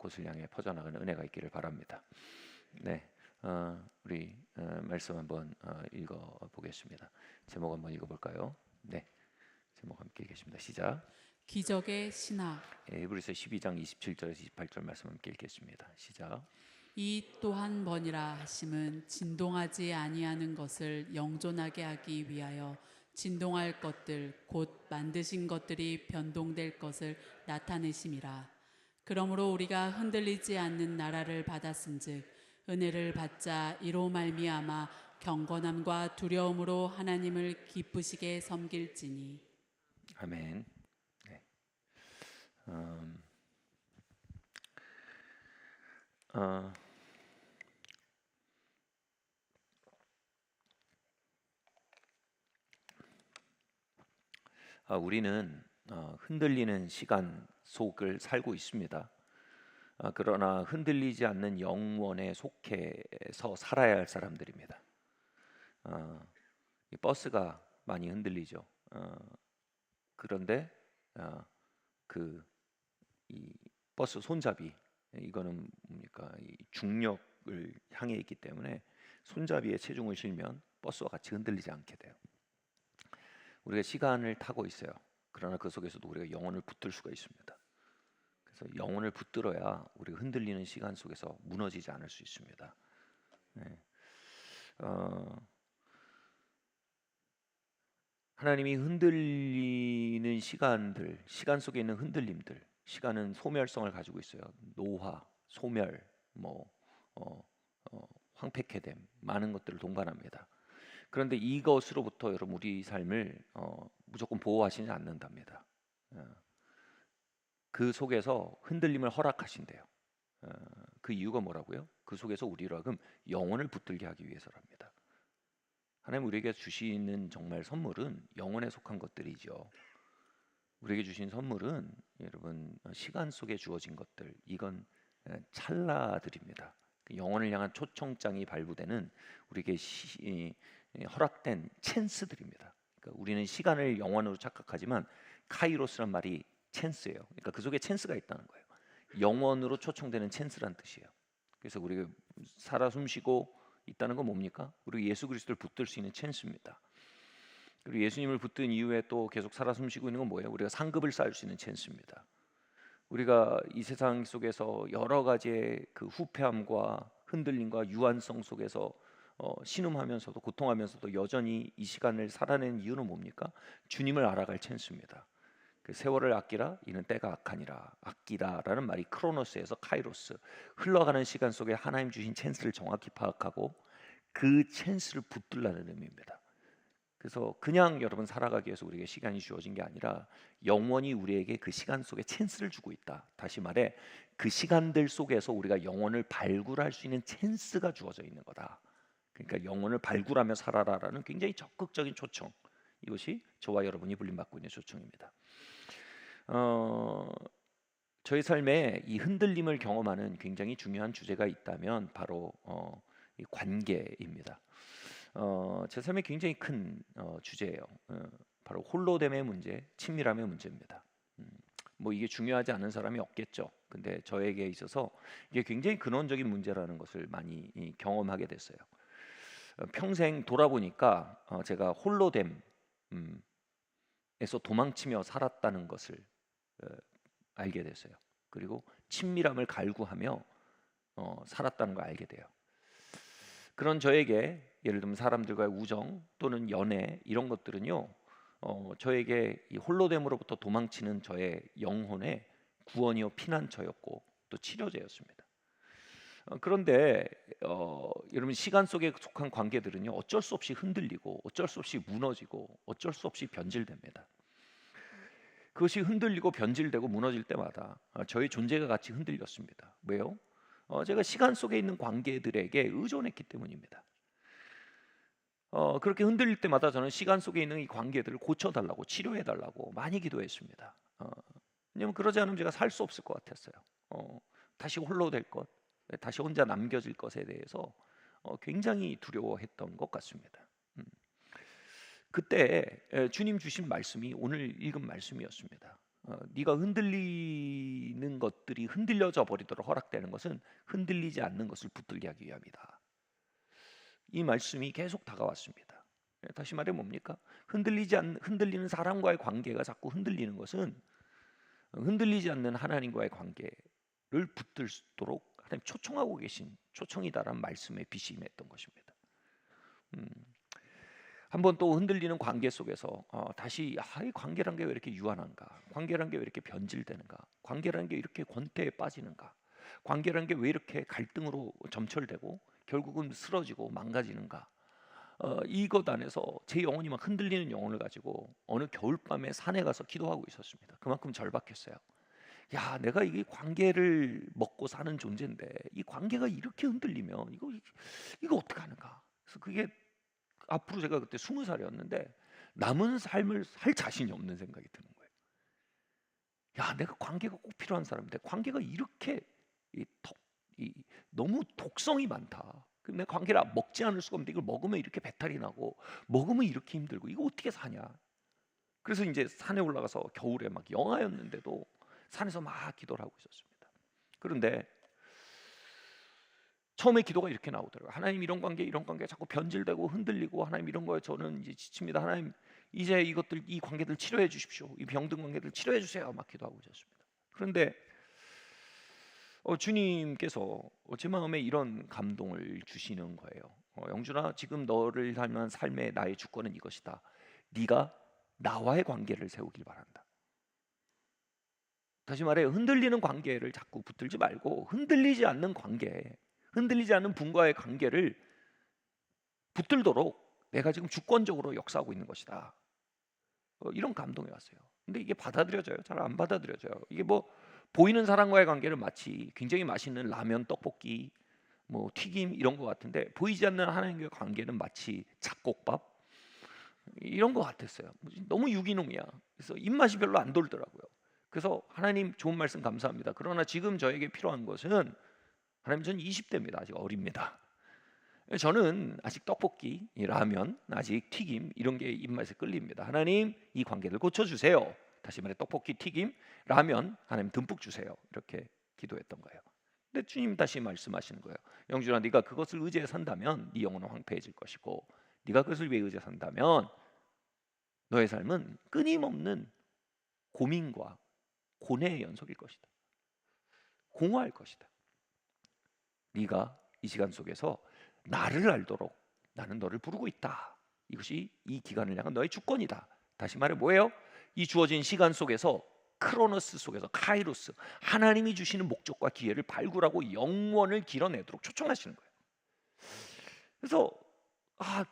곳곳을 향해 퍼져나가는 은혜가 있기를 바랍니다. 네, 우리 말씀 한번 읽어 보겠습니다. 제목 한번 읽어볼까요? 네, 제목 함께 읽겠습니다. 시작. 기적의 신학. 히브리서 12장 27절에서 28절 말씀 함께 읽겠습니다. 시작. 이 또한 뭐니라 하심은 진동하지 아니하는 것을 영존하게 하기 위하여 진동할 것들 곧 만드신 것들이 변동될 것을 나타내심이라. 그러므로 우리가 흔들리지 않는 나라를 받았은즉 은혜를 받자 이로 말미암아 경건함과 두려움으로 하나님을 기쁘시게 섬길지니. 아멘. 네. 우리는 흔들리는 시간 속을 살고 있습니다. 그러나 흔들리지 않는 영원에 속해서 살아야 할 사람들입니다. 이 버스가 많이 흔들리죠. 그런데 이 버스 손잡이, 이거는 뭡니까? 이 중력을 향해 있기 때문에 손잡이에 체중을 실면 버스와 같이 흔들리지 않게 돼요. 우리가 시간을 타고 있어요. 그러나 그 속에서도 우리가 영혼을 붙들 수가 있습니다. 그래서 영혼을 붙들어야 우리가 흔들리는 시간 속에서 무너지지 않을 수 있습니다. 네. 하나님이 흔들리는 시간들, 시간 속에 있는 흔들림들, 시간은 소멸성을 가지고 있어요. 노화, 소멸, 황폐케됨, 많은 것들을 동반합니다. 그런데 이것으로부터 여러분 우리 삶을 무조건 보호하시지 않는답니다. 그 속에서 흔들림을 허락하신대요. 그 이유가 뭐라고요? 그 속에서 우리로 하여금 영혼을 붙들게 하기 위해서랍니다. 하나님 우리에게 주시는 정말 선물은 영혼에 속한 것들이죠. 우리에게 주신 선물은 여러분 시간 속에 주어진 것들, 이건 찰나들입니다. 영혼을 향한 초청장이 발부되는 우리에게 허락된 찬스들입니다. 그러니까 우리는 시간을 영원으로 착각하지만 카이로스란 말이 찬스예요. 그러니까 그 속에 찬스가 있다는 거예요. 영원으로 초청되는 찬스란 뜻이에요. 그래서 우리가 살아 숨쉬고 있다는 건 뭡니까? 우리 예수 그리스도를 붙들 수 있는 찬스입니다. 그리고 예수님을 붙든 이후에 또 계속 살아 숨쉬고 있는 건 뭐예요? 우리가 상급을 쌓을 수 있는 찬스입니다. 우리가 이 세상 속에서 여러 가지의 그 후패함과 흔들림과 유한성 속에서 신음하면서도 고통하면서도 여전히 이 시간을 살아낸 이유는 뭡니까? 주님을 알아갈 찬스입니다. 그 세월을 아끼라 이는 때가 악하니라. 아끼다라는 말이 크로노스에서 카이로스, 흘러가는 시간 속에 하나님 주신 찬스를 정확히 파악하고 그 찬스를 붙들라는 의미입니다. 그래서 그냥 여러분 살아가기 위해서 우리에게 시간이 주어진 게 아니라 영원히 우리에게 그 시간 속에 찬스를 주고 있다. 다시 말해 그 시간들 속에서 우리가 영혼을 발굴할 수 있는 찬스가 주어져 있는 거다. 그러니까 영혼을 발굴하며 살아라라는 굉장히 적극적인 초청, 이것이 저와 여러분이 불림받고 있는 초청입니다. 저희 삶에 이 흔들림을 경험하는 굉장히 중요한 주제가 있다면 바로 이 관계입니다. 제 삶에 굉장히 큰 주제예요. 바로 홀로됨의 문제, 친밀함의 문제입니다. 뭐 이게 중요하지 않은 사람이 없겠죠. 근데 저에게 있어서 이게 굉장히 근원적인 문제라는 것을 많이 경험하게 됐어요. 평생 돌아보니까 제가 홀로됨에서 도망치며 살았다는 것을 알게 됐어요. 그리고 친밀함을 갈구하며 살았다는 걸 알게 돼요. 그런 저에게 예를 들면 사람들과의 우정 또는 연애 이런 것들은요, 저에게 이 홀로됨으로부터 도망치는 저의 영혼의 구원이요 피난처였고 또 치료제였습니다. 그런데 여러분 시간 속에 속한 관계들은요 어쩔 수 없이 흔들리고 어쩔 수 없이 무너지고 어쩔 수 없이 변질됩니다. 그것이 흔들리고 변질되고 무너질 때마다 저의 존재가 같이 흔들렸습니다. 왜요? 제가 시간 속에 있는 관계들에게 의존했기 때문입니다. 그렇게 흔들릴 때마다 저는 시간 속에 있는 이 관계들을 고쳐달라고 치료해달라고 많이 기도했습니다. 왜냐하면 그러지 않으면 제가 살 수 없을 것 같았어요. 다시 홀로 될 것, 다시 혼자 남겨질 것에 대해서 굉장히 두려워했던 것 같습니다. 그때 주님 주신 말씀이 오늘 읽은 말씀이었습니다. 네가 흔들리는 것들이 흔들려져 버리도록 허락되는 것은 흔들리지 않는 것을 붙들게 하기 위함이다. 이 말씀이 계속 다가왔습니다. 다시 말해 뭡니까? 흔들리는 사람과의 관계가 자꾸 흔들리는 것은 흔들리지 않는 하나님과의 관계를 붙들도록 하나님 초청하고 계신 초청이다라는 말씀에 비심했던 것입니다. 한번 또 흔들리는 관계 속에서 다시 이 관계란 게 왜 이렇게 유한한가? 관계란 게 왜 이렇게 변질되는가? 관계란 게 이렇게 권태에 빠지는가? 관계란 게 왜 이렇게 갈등으로 점철되고 결국은 쓰러지고 망가지는가? 이것 안에서 제 영혼이 막 흔들리는 영혼을 가지고 어느 겨울밤에 산에 가서 기도하고 있었습니다. 그만큼 절박했어요. 야, 내가 이게 관계를 먹고 사는 존재인데 이 관계가 이렇게 흔들리면 이거 어떻게 하는가? 그래서 그게 앞으로 제가 그때 20살이었는데 남은 삶을 살 자신이 없는 생각이 드는 거예요. 야, 내가 관계가 꼭 필요한 사람인데 관계가 이렇게 이, 너무 독성이 많다. 내 관계를 먹지 않을 수가 없는데 이걸 먹으면 이렇게 배탈이 나고 먹으면 이렇게 힘들고 이거 어떻게 사냐. 그래서 이제 산에 올라가서 겨울에 막 영하였는데도 산에서 막 기도를 하고 있었습니다. 그런데 처음에 기도가 이렇게 나오더라고요. 하나님, 이런 관계 자꾸 변질되고 흔들리고, 하나님 이런 거에 저는 이제 지칩니다. 하나님, 이제 이 관계들 치료해 주십시오. 이 병든 관계들 치료해 주세요. 막 기도하고 있었습니다. 그런데 주님께서 제 마음에 이런 감동을 주시는 거예요. 영준아, 지금 너를 닮은 삶의 나의 주권은 이것이다. 네가 나와의 관계를 세우길 바란다. 다시 말해, 흔들리는 관계를 자꾸 붙들지 말고 흔들리지 않는 분과의 관계를 붙들도록 내가 지금 주권적으로 역사하고 있는 것이다. 이런 감동이 왔어요. 근데 이게 받아들여져요? 잘 안 받아들여져요. 이게 뭐 보이는 사람과의 관계는 마치 굉장히 맛있는 라면, 떡볶이, 뭐 튀김 이런 것 같은데 보이지 않는 하나님과의 관계는 마치 잡곡밥 이런 것 같았어요. 너무 유기농이야. 그래서 입맛이 별로 안 돌더라고요. 그래서 하나님, 좋은 말씀 감사합니다. 그러나 지금 저에게 필요한 것은, 하나님, 저는 20대입니다. 아직 어립니다. 저는 아직 떡볶이, 라면, 아직 튀김 이런 게 입맛에 끌립니다. 하나님, 이 관계를 고쳐주세요. 다시 말해, 떡볶이, 튀김, 라면 하나님 듬뿍 주세요. 이렇게 기도했던 거예요. 근데 주님 다시 말씀하시는 거예요. 영준아, 네가 그것을 의지해 산다면 네 영혼은 황폐해질 것이고, 네가 그것을 왜 의지해 산다면 너의 삶은 끊임없는 고민과 고뇌의 연속일 것이다. 공허할 것이다. 네가 이 시간 속에서 나를 알도록 나는 너를 부르고 있다. 이것이 이 기간을 향한 너의 주권이다. 다시 말해 뭐예요? 이 주어진 시간 속에서, 크로노스 속에서, 카이로스, 하나님이 주시는 목적과 기회를 발굴하고 영원을 길어내도록 초청하시는 거예요. 그래서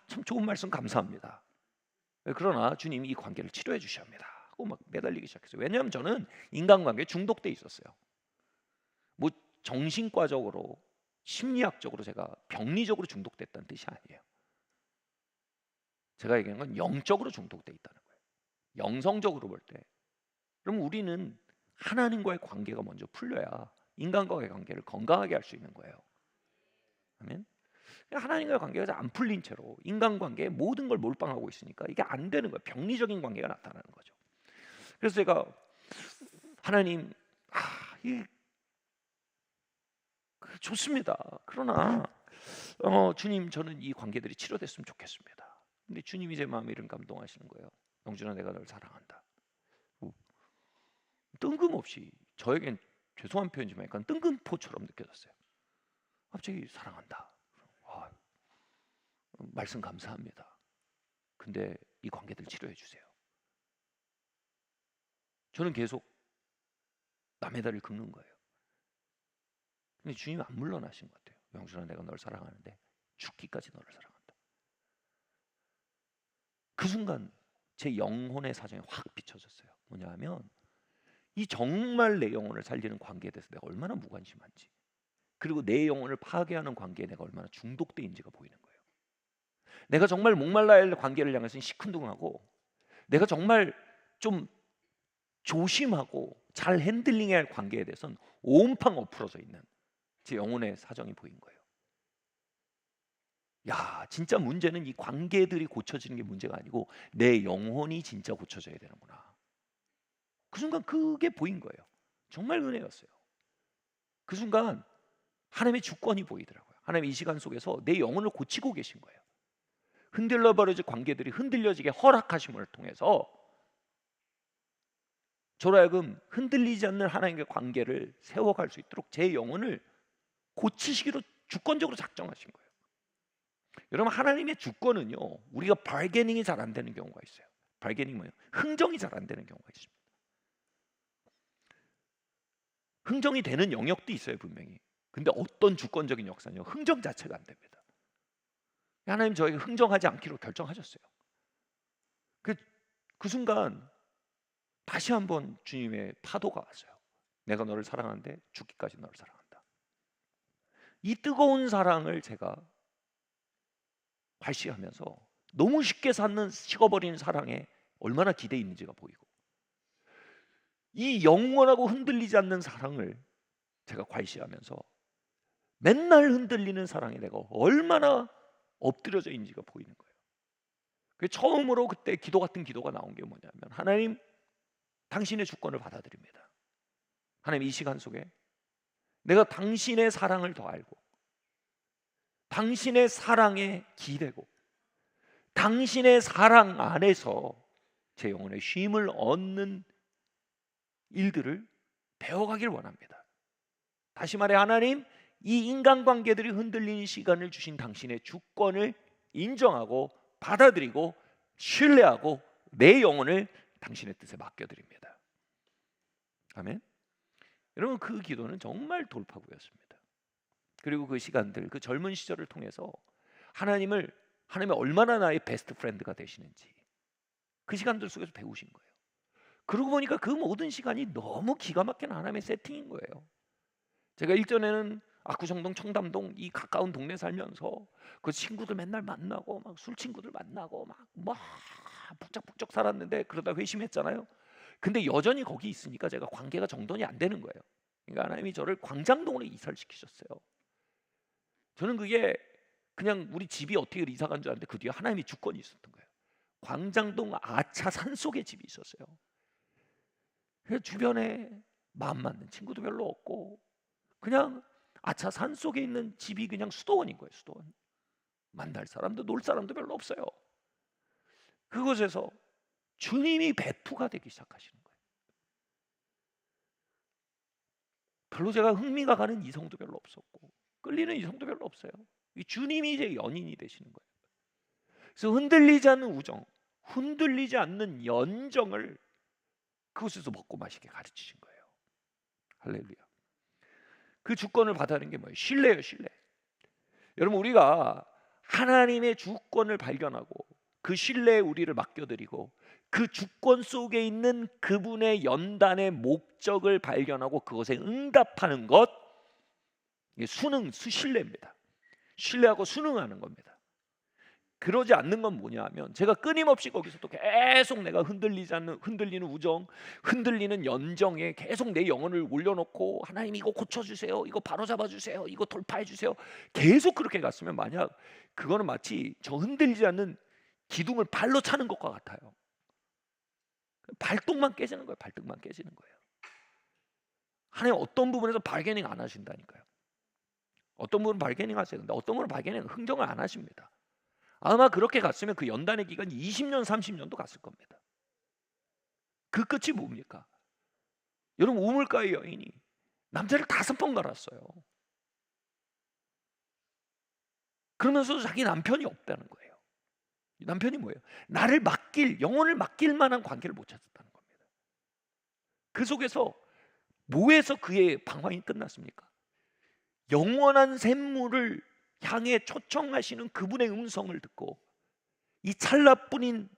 참 좋은 말씀 감사합니다. 그러나 주님이 이 관계를 치료해 주셔야 합니다 하고 막 매달리기 시작했어요. 왜냐하면 저는 인간관계에 중독돼 있었어요. 뭐 정신과적으로, 심리학적으로 제가 병리적으로 중독됐다는 뜻이 아니에요. 제가 얘기하는 건 영적으로 중독돼 있다는 거예요. 영성적으로 볼 때, 그럼 우리는 하나님과의 관계가 먼저 풀려야 인간과의 관계를 건강하게 할 수 있는 거예요. 아멘. 하나님과의 관계가 안 풀린 채로 인간관계에 모든 걸 몰빵하고 있으니까 이게 안 되는 거예요. 병리적인 관계가 나타나는 거죠. 그래서 제가 하나님, 좋습니다. 그러나 주님, 저는 이 관계들이 치료됐으면 좋겠습니다. 근데 주님이 제 마음에 이런 감동하시는 거예요. 영준아, 내가 널 사랑한다. 뜬금없이, 저에겐 죄송한 표현이지만 약간 뜬금포처럼 느껴졌어요. 갑자기 사랑한다. 말씀 감사합니다. 근데 이 관계들 치료해 주세요. 저는 계속 남의 다리를 긁는 거예요. 근데 주님이 안 물러나신 것 같아요. 영준아, 내가 널 사랑하는데 죽기까지 너를 사랑한다. 그 순간 제 영혼의 사정이 확 비춰졌어요. 뭐냐 하면, 이 정말 내 영혼을 살리는 관계에 대해서 내가 얼마나 무관심한지, 그리고 내 영혼을 파괴하는 관계에 내가 얼마나 중독돼 있는지가 보이는 거예요. 내가 정말 목말라야 할 관계를 향해서는 시큰둥하고, 내가 정말 좀 조심하고 잘 핸들링해야 할 관계에 대해서는 온팡 엎어져 있는 제 영혼의 사정이 보인 거예요. 야, 진짜 문제는 이 관계들이 고쳐지는 게 문제가 아니고 내 영혼이 진짜 고쳐져야 되는구나. 그 순간 그게 보인 거예요. 정말 은혜였어요. 그 순간 하나님의 주권이 보이더라고요. 하나님 이 시간 속에서 내 영혼을 고치고 계신 거예요. 흔들려 버려질 관계들이 흔들려지게 허락하심을 통해서 저로 하여금 흔들리지 않는 하나님의 관계를 세워갈 수 있도록 제 영혼을 고치시기로 주권적으로 작정하신 거예요. 여러분, 하나님의 주권은요, 우리가 바게닝이 잘 안 되는 경우가 있어요. 바게닝 뭐예요? 흥정이 잘 안 되는 경우가 있습니다. 흥정이 되는 영역도 있어요, 분명히. 근데 어떤 주권적인 역사는요, 흥정 자체가 안 됩니다. 하나님 저에게 흥정하지 않기로 결정하셨어요. 그 순간 다시 한번 주님의 파도가 왔어요. 내가 너를 사랑하는데 죽기까지 너를 사랑한다. 이 뜨거운 사랑을 제가 발시하면서 너무 쉽게 식어버리는 사랑에 얼마나 기대 있는지가 보이고, 이 영원하고 흔들리지 않는 사랑을 제가 괄시하면서 맨날 흔들리는 사랑에 내가 얼마나 엎드려져 있는지가 보이는 거예요. 처음으로 그때 기도 같은 기도가 나온 게 뭐냐면, 하나님, 당신의 주권을 받아들입니다. 하나님, 이 시간 속에 내가 당신의 사랑을 더 알고, 당신의 사랑에 기대고, 당신의 사랑 안에서 제 영혼의 쉼을 얻는 일들을 배워가길 원합니다. 다시 말해, 하나님, 이 인간관계들이 흔들리는 시간을 주신 당신의 주권을 인정하고 받아들이고 신뢰하고 내 영혼을 당신의 뜻에 맡겨드립니다. 아멘. 여러분, 그 기도는 정말 돌파구였습니다. 그리고 그 시간들, 그 젊은 시절을 통해서 하나님이 얼마나 나의 베스트 프렌드가 되시는지 그 시간들 속에서 배우신 거예요. 그러고 보니까 그 모든 시간이 너무 기가 막힌 하나님의 세팅인 거예요. 제가 일전에는 압구정동, 청담동 이 가까운 동네 살면서 그 친구들 맨날 만나고 막 술 친구들 만나고 막 북적북적 살았는데, 그러다 회심했잖아요. 근데 여전히 거기 있으니까 제가 관계가 정돈이 안 되는 거예요. 그러니까 하나님이 저를 광장동으로 이사를 시키셨어요. 저는 그게 그냥 우리 집이 어떻게 이사 간 줄 알았는데 그 뒤에 하나님의 주권이 있었던 거예요. 광장동 아차 산속에 집이 있었어요. 그래서 주변에 마음 맞는 친구도 별로 없고, 그냥 아차 산속에 있는 집이 그냥 수도원인 거예요. 수도원. 만날 사람도 놀 사람도 별로 없어요. 그곳에서 주님이 배투가 되기 시작하시는 거예요. 별로 제가 흥미가 가는 이성도 별로 없었고 끌리는 이성도 별로 없어요. 이 주님이 제 연인이 되시는 거예요. 그래서 흔들리지 않는 우정, 흔들리지 않는 연정을 그곳에서 먹고 마시게 가르치신 거예요. 할렐루야. 그 주권을 받아들인 게 뭐예요? 신뢰예요, 신뢰. 여러분, 우리가 하나님의 주권을 발견하고 그 신뢰에 우리를 맡겨드리고 그 주권 속에 있는 그분의 연단의 목적을 발견하고 그것에 응답하는 것, 이게 신뢰입니다. 신뢰하고 순응하는 겁니다. 그러지 않는 건 뭐냐 하면, 제가 끊임없이 거기서 또 계속 내가 흔들리는 우정, 흔들리는 연정에 계속 내 영혼을 올려놓고, 하나님 이거 고쳐주세요, 이거 바로잡아 주세요, 이거 돌파해 주세요, 계속 그렇게 갔으면 만약 그거는 마치 저 흔들리지 않는 기둥을 발로 차는 것과 같아요. 발등만 깨지는 거예요. 발등만 깨지는 거예요. 하나님 어떤 부분에서 바게닝 안 하신다니까요. 어떤 부분은 바게닝 하세요. 근데 어떤 부분은 바게닝 흥정을 안 하십니다. 아마 그렇게 갔으면 그 연단의 기간이 20년, 30년도 갔을 겁니다. 그 끝이 뭡니까? 여러분, 우물가의 여인이 남자를 5번 갈았어요. 그러면서 자기 남편이 없다는 거예요. 남편이 뭐예요? 나를 영혼을 맡길 만한 관계를 못 찾았다는 겁니다. 그 속에서 뭐에서 그의 방황이 끝났습니까? 영원한 샘물을 향해 초청하시는 그분의 음성을 듣고 이 찰나뿐인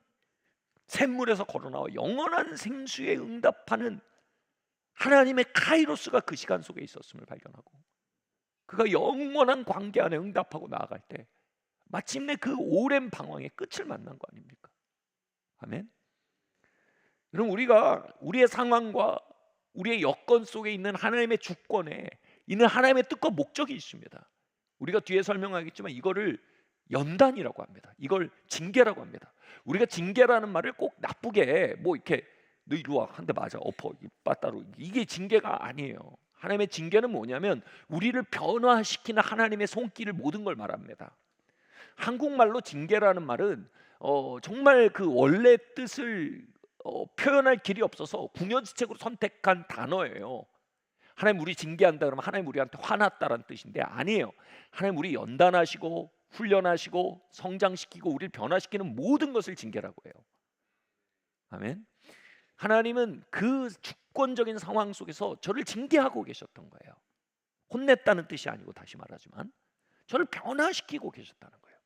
샘물에서 걸어나와 영원한 생수에 응답하는 하나님의 카이로스가 그 시간 속에 있었음을 발견하고, 그가 영원한 관계 안에 응답하고 나아갈 때 마침내 그 오랜 방황의 끝을 만난 거 아닙니까? 아멘. 여러분, 우리가 우리의 상황과 우리의 여건 속에 있는 하나님의 주권에 있는 하나님의 뜻과 목적이 있습니다. 우리가 뒤에 설명하겠지만 이거를 연단이라고 합니다. 이걸 징계라고 합니다. 우리가 징계라는 말을 꼭 나쁘게 뭐 이렇게 너 이리 와, 한 대 맞아, 엎어, 빠따로. 이게 징계가 아니에요. 하나님의 징계는 뭐냐면 우리를 변화시키는 하나님의 손길을 모든 걸 말합니다. 한국말로 징계라는 말은 정말 그 원래 뜻을 표현할 길이 없어서 궁여지책으로 선택한 단어예요. 하나님 우리 징계한다 그러면 하나님 우리한테 화났다라는 뜻인데 아니에요. 하나님 우리 연단하시고 훈련하시고 성장시키고 우리를 변화시키는 모든 것을 징계라고 해요. 아멘. 하나님은 그 주권적인 상황 속에서 저를 징계하고 계셨던 거예요. 혼냈다는 뜻이 아니고, 다시 말하지만 저를 변화시키고 계셨다는 거예요.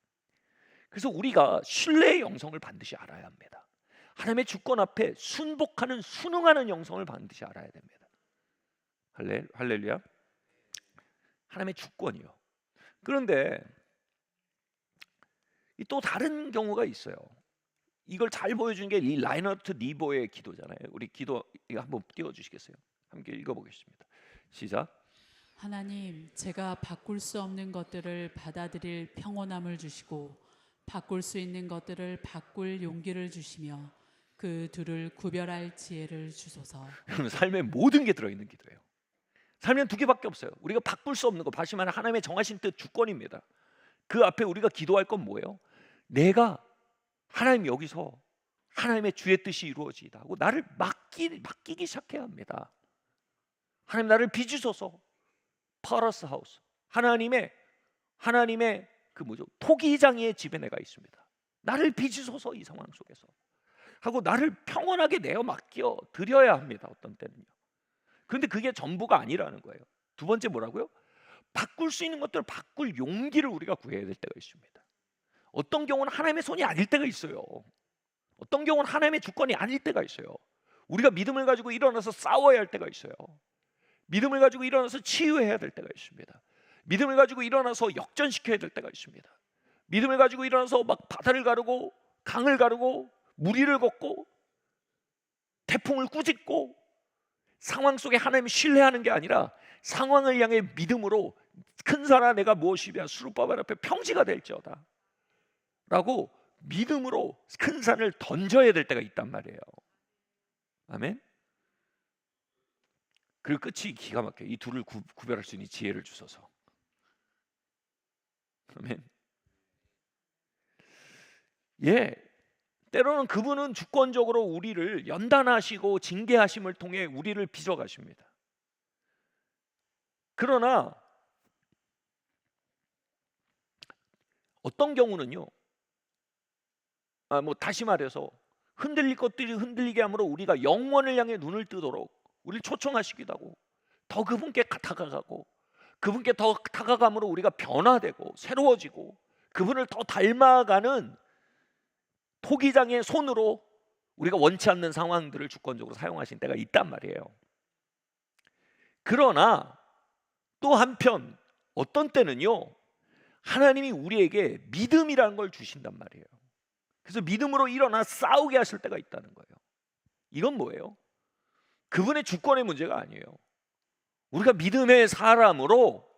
그래서 우리가 신뢰의 영성을 반드시 알아야 합니다. 하나님의 주권 앞에 순복하는, 순응하는 영성을 반드시 알아야 됩니다. 할렐루야. 하나님의 주권이요. 그런데 또 다른 경우가 있어요. 이걸 잘 보여주는 게 이 라이너트 니보의 기도잖아요. 우리 기도 이거 한번 띄워주시겠어요? 함께 읽어보겠습니다. 시작. 하나님, 제가 바꿀 수 없는 것들을 받아들일 평온함을 주시고 바꿀 수 있는 것들을 바꿀 용기를 주시며 그 둘을 구별할 지혜를 주소서. 삶의 모든 게 들어있는 기도예요. 삶에는 두 개밖에 없어요. 우리가 바꿀 수 없는 거, 다시 말하면 하나님의 정하신 뜻, 주권입니다. 그 앞에 우리가 기도할 건 뭐예요? 내가 하나님 여기서 하나님의 주의 뜻이 이루어지다 하고 나를 맡기기 시작해야 합니다. 하나님 나를 빚으소서. 파라스 하우스, 하나님의 그 토기장의 집에 내가 있습니다. 나를 빚으소서. 이 상황 속에서 하고 나를 평온하게 내어 맡겨 드려야 합니다. 어떤 때는요. 그런데 그게 전부가 아니라는 거예요. 두 번째 뭐라고요? 바꿀 수 있는 것들을 바꿀 용기를 우리가 구해야 될 때가 있습니다. 어떤 경우는 하나님의 손이 아닐 때가 있어요. 어떤 경우는 하나님의 주권이 아닐 때가 있어요. 우리가 믿음을 가지고 일어나서 싸워야 할 때가 있어요. 믿음을 가지고 일어나서 치유해야 될 때가 있습니다. 믿음을 가지고 일어나서 역전시켜야 될 때가 있습니다. 믿음을 가지고 일어나서 막 바다를 가르고 강을 가르고 무리를 걷고 태풍을 꾸짖고 상황 속에 하나님을 신뢰하는 게 아니라 상황을 향해 믿음으로 큰 산아 내가 무엇이랴 수르바벨 앞에 평지가 될지어다 라고 믿음으로 큰 산을 던져야 될 때가 있단 말이에요. 아멘. 그리고 끝이 기가 막혀요. 이 둘을 구별할 수 있는 지혜를 주소서. 아멘. 예, 때로는 그분은 주권적으로 우리를 연단하시고 징계하심을 통해 우리를 빚어가십니다. 그러나 어떤 경우는요, 다시 말해서 흔들릴 것들이 흔들리게 함으로 우리가 영원을 향해 눈을 뜨도록 우리를 초청하시기도 하고, 더 그분께 다가가고, 그분께 더 다가감으로 우리가 변화되고 새로워지고 그분을 더 닮아가는 토기장의 손으로 우리가 원치 않는 상황들을 주권적으로 사용하신 때가 있단 말이에요. 그러나 또 한편 어떤 때는요, 하나님이 우리에게 믿음이라는 걸 주신단 말이에요. 그래서 믿음으로 일어나 싸우게 하실 때가 있다는 거예요. 이건 뭐예요? 그분의 주권의 문제가 아니에요. 우리가 믿음의 사람으로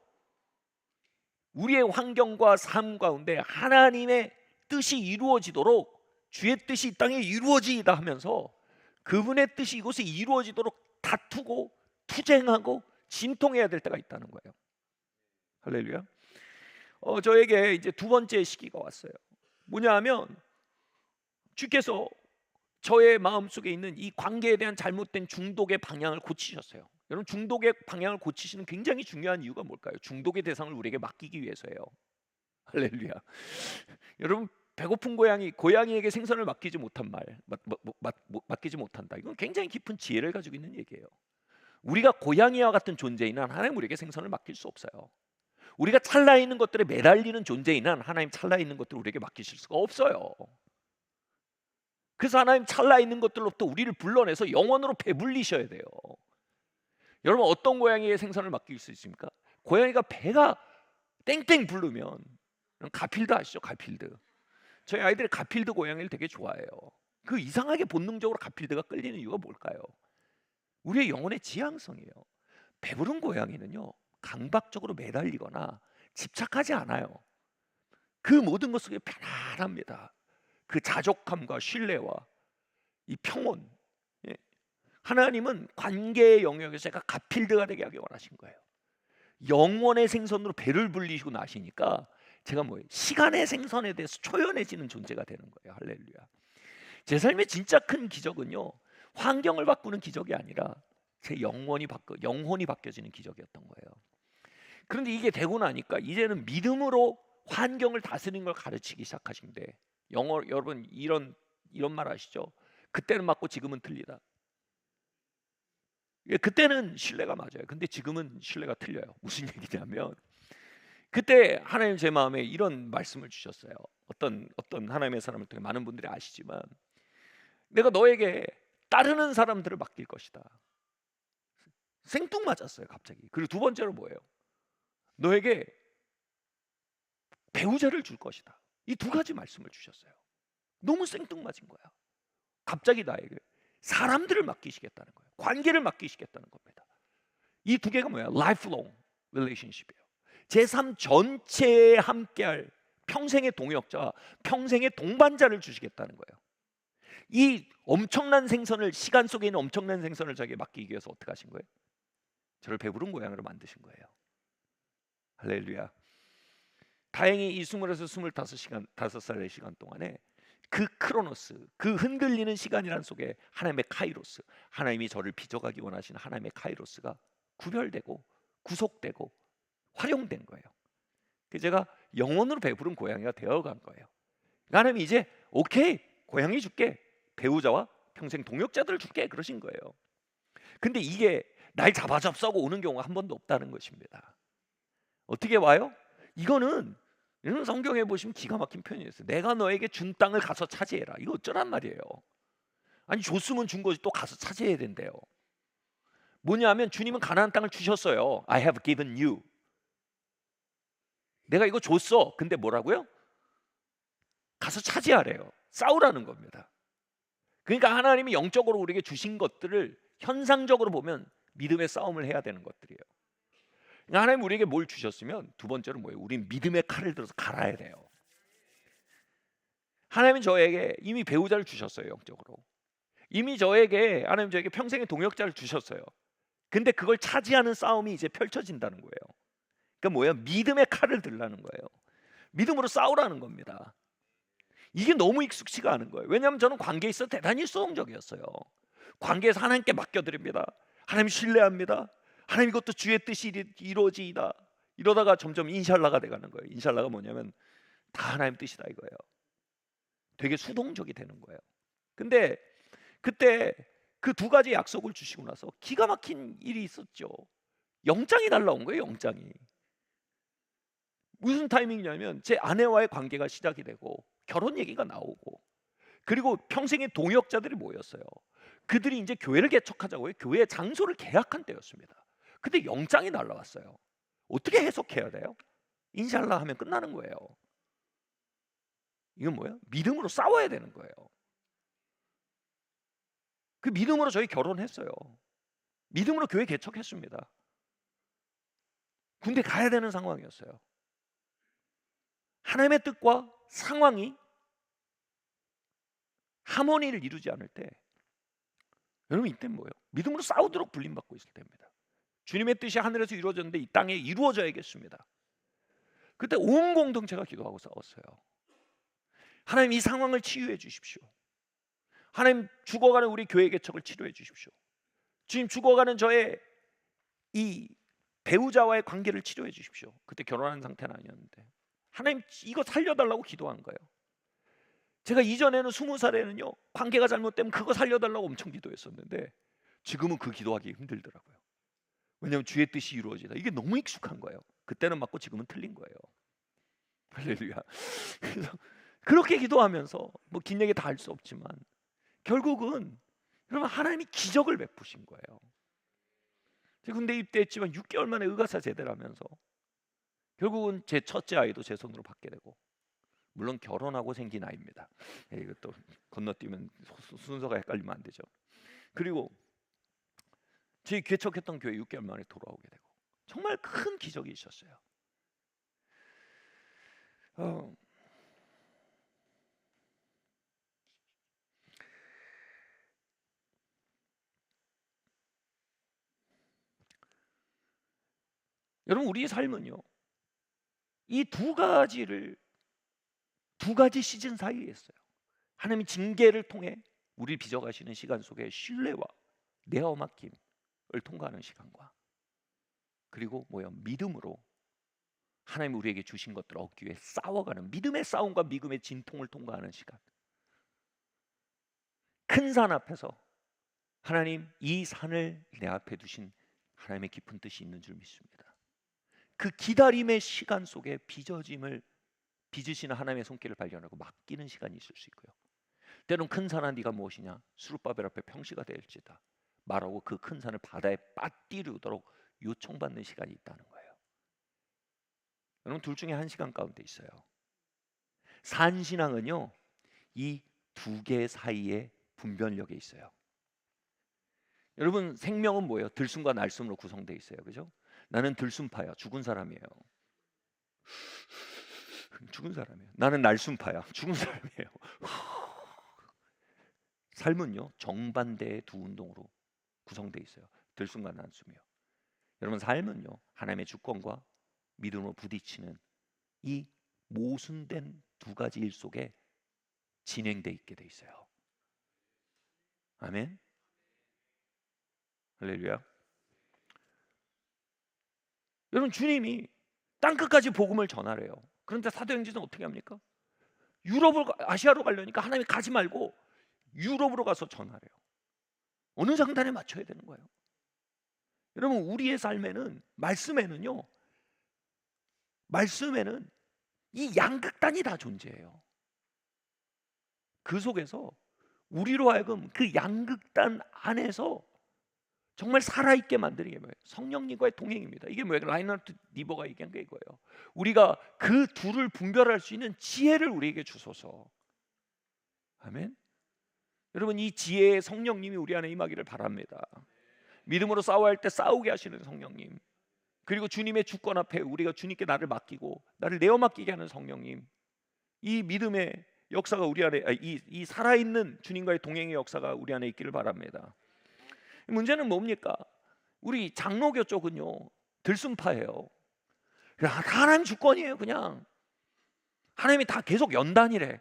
우리의 환경과 삶 가운데 하나님의 뜻이 이루어지도록, 주의 뜻이 이 땅에 이루어지이다 하면서 그분의 뜻이 이곳에 이루어지도록 다투고 투쟁하고 진통해야 될 때가 있다는 거예요. 할렐루야. 저에게 이제 두 번째 시기가 왔어요. 뭐냐 하면 주께서 저의 마음속에 있는 이 관계에 대한 잘못된 중독의 방향을 고치셨어요. 여러분, 중독의 방향을 고치시는 굉장히 중요한 이유가 뭘까요? 중독의 대상을 우리에게 맡기기 위해서예요. 할렐루야. 여러분, 배고픈 고양이에게 생선을 맡기지 못한다. 이건 굉장히 깊은 지혜를 가지고 있는 얘기예요. 우리가 고양이와 같은 존재인 한 하나님 우리에게 생선을 맡길 수 없어요. 우리가 찰나 있는 것들에 매달리는 존재인 한 하나님 찰나 있는 것들을 우리에게 맡기실 수가 없어요. 그래서 하나님 찰나 있는 것들로부터 우리를 불러내서 영원으로 배불리셔야 돼요. 여러분, 어떤 고양이의 생선을 맡길 수 있습니까? 고양이가 배가 땡땡 부르면, 가필드 아시죠? 가필드. 저희 아이들이 가필드 고양이를 되게 좋아해요. 그 이상하게 본능적으로 가필드가 끌리는 이유가 뭘까요? 우리의 영혼의 지향성이에요. 배부른 고양이는요, 강박적으로 매달리거나 집착하지 않아요. 그 모든 것 속에 편안합니다. 그 자족함과 신뢰와 이 평온, 하나님은 관계의 영역에서 제가 가필드가 되게 하기 원하신 거예요. 영원의 생선으로 배를 불리시고 나시니까 제가 뭐예요? 시간의 생선에 대해서 초연해지는 존재가 되는 거예요. 할렐루야. 제 삶의 진짜 큰 기적은요, 환경을 바꾸는 기적이 아니라 제 영혼이 바뀌어지는 기적이었던 거예요. 그런데 이게 되고 나니까 이제는 믿음으로 환경을 다스리는 걸 가르치기 시작하신데, 여러분 이런 말 아시죠? 그때는 맞고 지금은 틀리다. 그때는 신뢰가 맞아요. 근데 지금은 신뢰가 틀려요. 무슨 얘기냐면, 그때 하나님 제 마음에 이런 말씀을 주셨어요. 어떤 하나님의 사람을 통해 많은 분들이 아시지만, 내가 너에게 따르는 사람들을 맡길 것이다. 생뚱맞았어요, 갑자기. 그리고 두 번째로 뭐예요? 너에게 배우자를 줄 것이다. 이 두 가지 말씀을 주셨어요. 너무 생뚱맞은 거야. 갑자기 나에게 사람들을 맡기시겠다는 거예요. 관계를 맡기시겠다는 겁니다. 이 두 개가 뭐야? lifelong relationship이에요. 제 삶 전체에 함께할 평생의 동역자와 평생의 동반자를 주시겠다는 거예요. 이 엄청난 생선을, 시간 속에 있는 엄청난 생선을 저에게 맡기기 위해서 어떻게 하신 거예요? 저를 배부른 고양이로 만드신 거예요. 할렐루야. 다행히 이 20에서 25시간, 5살의 시간 동안에 그 크로노스, 그 흔들리는 시간이란 속에 하나님의 카이로스, 하나님이 저를 빚어가기 원하시는 하나님의 카이로스가 구별되고 구속되고 활용된 거예요. 그래서 제가 영혼으로 배부른 고양이가 되어간 거예요. 하나님이 이제 오케이, 고양이 줄게, 배우자와 평생 동역자들을 줄게, 그러신 거예요. 근데 이게 날 잡아잡사고 오는 경우가 한 번도 없다는 것입니다. 어떻게 와요? 이거는 성경에 보시면 기가 막힌 표현이 있어요. 내가 너에게 준 땅을 가서 차지해라. 이거 어쩌란 말이에요. 아니, 줬으면 준 거지 또 가서 차지해야 된대요. 뭐냐면 주님은 가나안 땅을 주셨어요. I have given you. 내가 이거 줬어. 근데 뭐라고요? 가서 차지하래요. 싸우라는 겁니다. 그러니까 하나님이 영적으로 우리에게 주신 것들을 현상적으로 보면 믿음의 싸움을 해야 되는 것들이에요. 그러니까 하나님 우리에게 뭘 주셨으면 두 번째로 뭐예요? 우린 믿음의 칼을 들어서 갈아야 돼요. 하나님은 저에게 이미 배우자를 주셨어요. 영적으로 이미 하나님 저에게 평생의 동역자를 주셨어요. 근데 그걸 차지하는 싸움이 이제 펼쳐진다는 거예요. 그러니까 뭐예요? 믿음의 칼을 들라는 거예요. 믿음으로 싸우라는 겁니다. 이게 너무 익숙치가 않은 거예요. 왜냐하면 저는 관계에 있어 대단히 수동적이었어요. 관계에서 하나님께 맡겨드립니다. 하나님 신뢰합니다. 하나님 이것도 주의 뜻이 이루어지이다. 이러다가 점점 인샬라가 돼가는 거예요. 인샬라가 뭐냐면 다 하나님 뜻이다 이거예요. 되게 수동적이 되는 거예요. 근데 그때 그 두 가지 약속을 주시고 나서 기가 막힌 일이 있었죠. 영장이 날라온 거예요. 영장이. 무슨 타이밍이냐면 제 아내와의 관계가 시작이 되고 결혼 얘기가 나오고, 그리고 평생의 동역자들이 모였어요. 그들이 이제 교회를 개척하자고 교회 장소를 계약한 때였습니다. 근데 영장이 날라왔어요. 어떻게 해석해야 돼요? 인샬라 하면 끝나는 거예요. 이건 뭐예요? 믿음으로 싸워야 되는 거예요. 그 믿음으로 저희 결혼했어요. 믿음으로 교회 개척했습니다. 군대 가야 되는 상황이었어요. 하나님의 뜻과 상황이 하모니를 이루지 않을 때, 여러분 이때는 뭐예요? 믿음으로 싸우도록 불림받고 있을 때입니다. 주님의 뜻이 하늘에서 이루어졌는데 이 땅에 이루어져야겠습니다. 그때 온 공동체가 기도하고 싸웠어요. 하나님 이 상황을 치유해 주십시오. 하나님 죽어가는 우리 교회 개척을 치료해 주십시오. 주님 죽어가는 저의 이 배우자와의 관계를 치료해 주십시오. 그때 결혼한 상태는 아니었는데 하나님 이거 살려달라고 기도한 거예요. 제가 이전에는 20살에는요 관계가 잘못되면 그거 살려달라고 엄청 기도했었는데 지금은 그 기도하기 힘들더라고요. 왜냐하면 주의 뜻이 이루어지다. 이게 너무 익숙한 거예요. 그때는 맞고 지금은 틀린 거예요. 할렐루야. 그래서 그렇게 기도하면서 뭐 긴 얘기 다 할 수 없지만 결국은 여러분 하나님이 기적을 베푸신 거예요. 제가 군대 입대했지만 6개월 만에 의가사 제대를 하면서 결국은 제 첫째 아이도 제 손으로 받게 되고, 물론 결혼하고 생긴 아이입니다. 이것도 건너뛰면 순서가 헷갈리면 안 되죠. 그리고 제 개척했던 교회 6개월 만에 돌아오게 되고 정말 큰 기적이 있었어요. 여러분, 우리의 삶은요, 이 두 가지를, 두 가지 시즌 사이에 있어요. 하나님이 징계를 통해 우리를 빚어가시는 시간 속에 신뢰와 내어 맡김을 통과하는 시간과, 그리고 믿음으로 하나님 우리에게 주신 것들을 얻기 위해 싸워가는 믿음의 싸움과 믿음의 진통을 통과하는 시간. 큰 산 앞에서 하나님, 이 산을 내 앞에 두신 하나님의 깊은 뜻이 있는 줄 믿습니다. 그 기다림의 시간 속에 빚으시는 하나님의 손길을 발견하고 맡기는 시간이 있을 수 있고요. 때론 큰 산아 네가 무엇이냐, 수룹바벨 앞에 평시가 될지다 말하고 그 큰 산을 바다에 빠뜨리도록 요청받는 시간이 있다는 거예요. 여러분, 둘 중에 한 시간 가운데 있어요. 산신앙은요, 이 두 개 사이의 분별력에 있어요. 여러분, 생명은 뭐예요? 들숨과 날숨으로 구성되어 있어요. 그죠? 나는 들숨파야. 죽은 사람이에요. 죽은 사람이에요. 나는 날숨파야. 죽은 사람이에요. 삶은요, 정반대의 두 운동으로 구성되어 있어요. 들숨과 날숨이요. 여러분, 삶은요, 하나님의 주권과 믿음으로 부딪히는 이 모순된 두 가지 일 속에 진행되어 있게 돼 있어요. 아멘. 할렐루야. 여러분, 주님이 땅끝까지 복음을 전하래요. 그런데 사도행전은 어떻게 합니까? 아시아로 가려니까 하나님이 가지 말고 유럽으로 가서 전하래요. 어느 장단에 맞춰야 되는 거예요. 여러분, 우리의 삶에는 말씀에는 이 양극단이 다 존재해요. 그 속에서 우리로 하여금 그 양극단 안에서 정말 살아있게 만드는 게 뭐예요? 성령님과의 동행입니다. 이게 뭐예요? 라인하르트 니버가 얘기한 게 이거예요. 우리가 그 둘을 분별할 수 있는 지혜를 우리에게 주소서. 아멘. 여러분, 이 지혜의 성령님이 우리 안에 임하기를 바랍니다. 믿음으로 싸워야 할 때 싸우게 하시는 성령님, 그리고 주님의 주권 앞에 우리가 주님께 나를 맡기고 나를 내어 맡기게 하는 성령님, 이 믿음의 역사가 우리 안에, 이 살아있는 주님과의 동행의 역사가 우리 안에 있기를 바랍니다. 문제는 뭡니까? 우리 장로교 쪽은요, 들숨파예요. 하나님 주권이에요. 그냥 하나님이 다 계속 연단이래.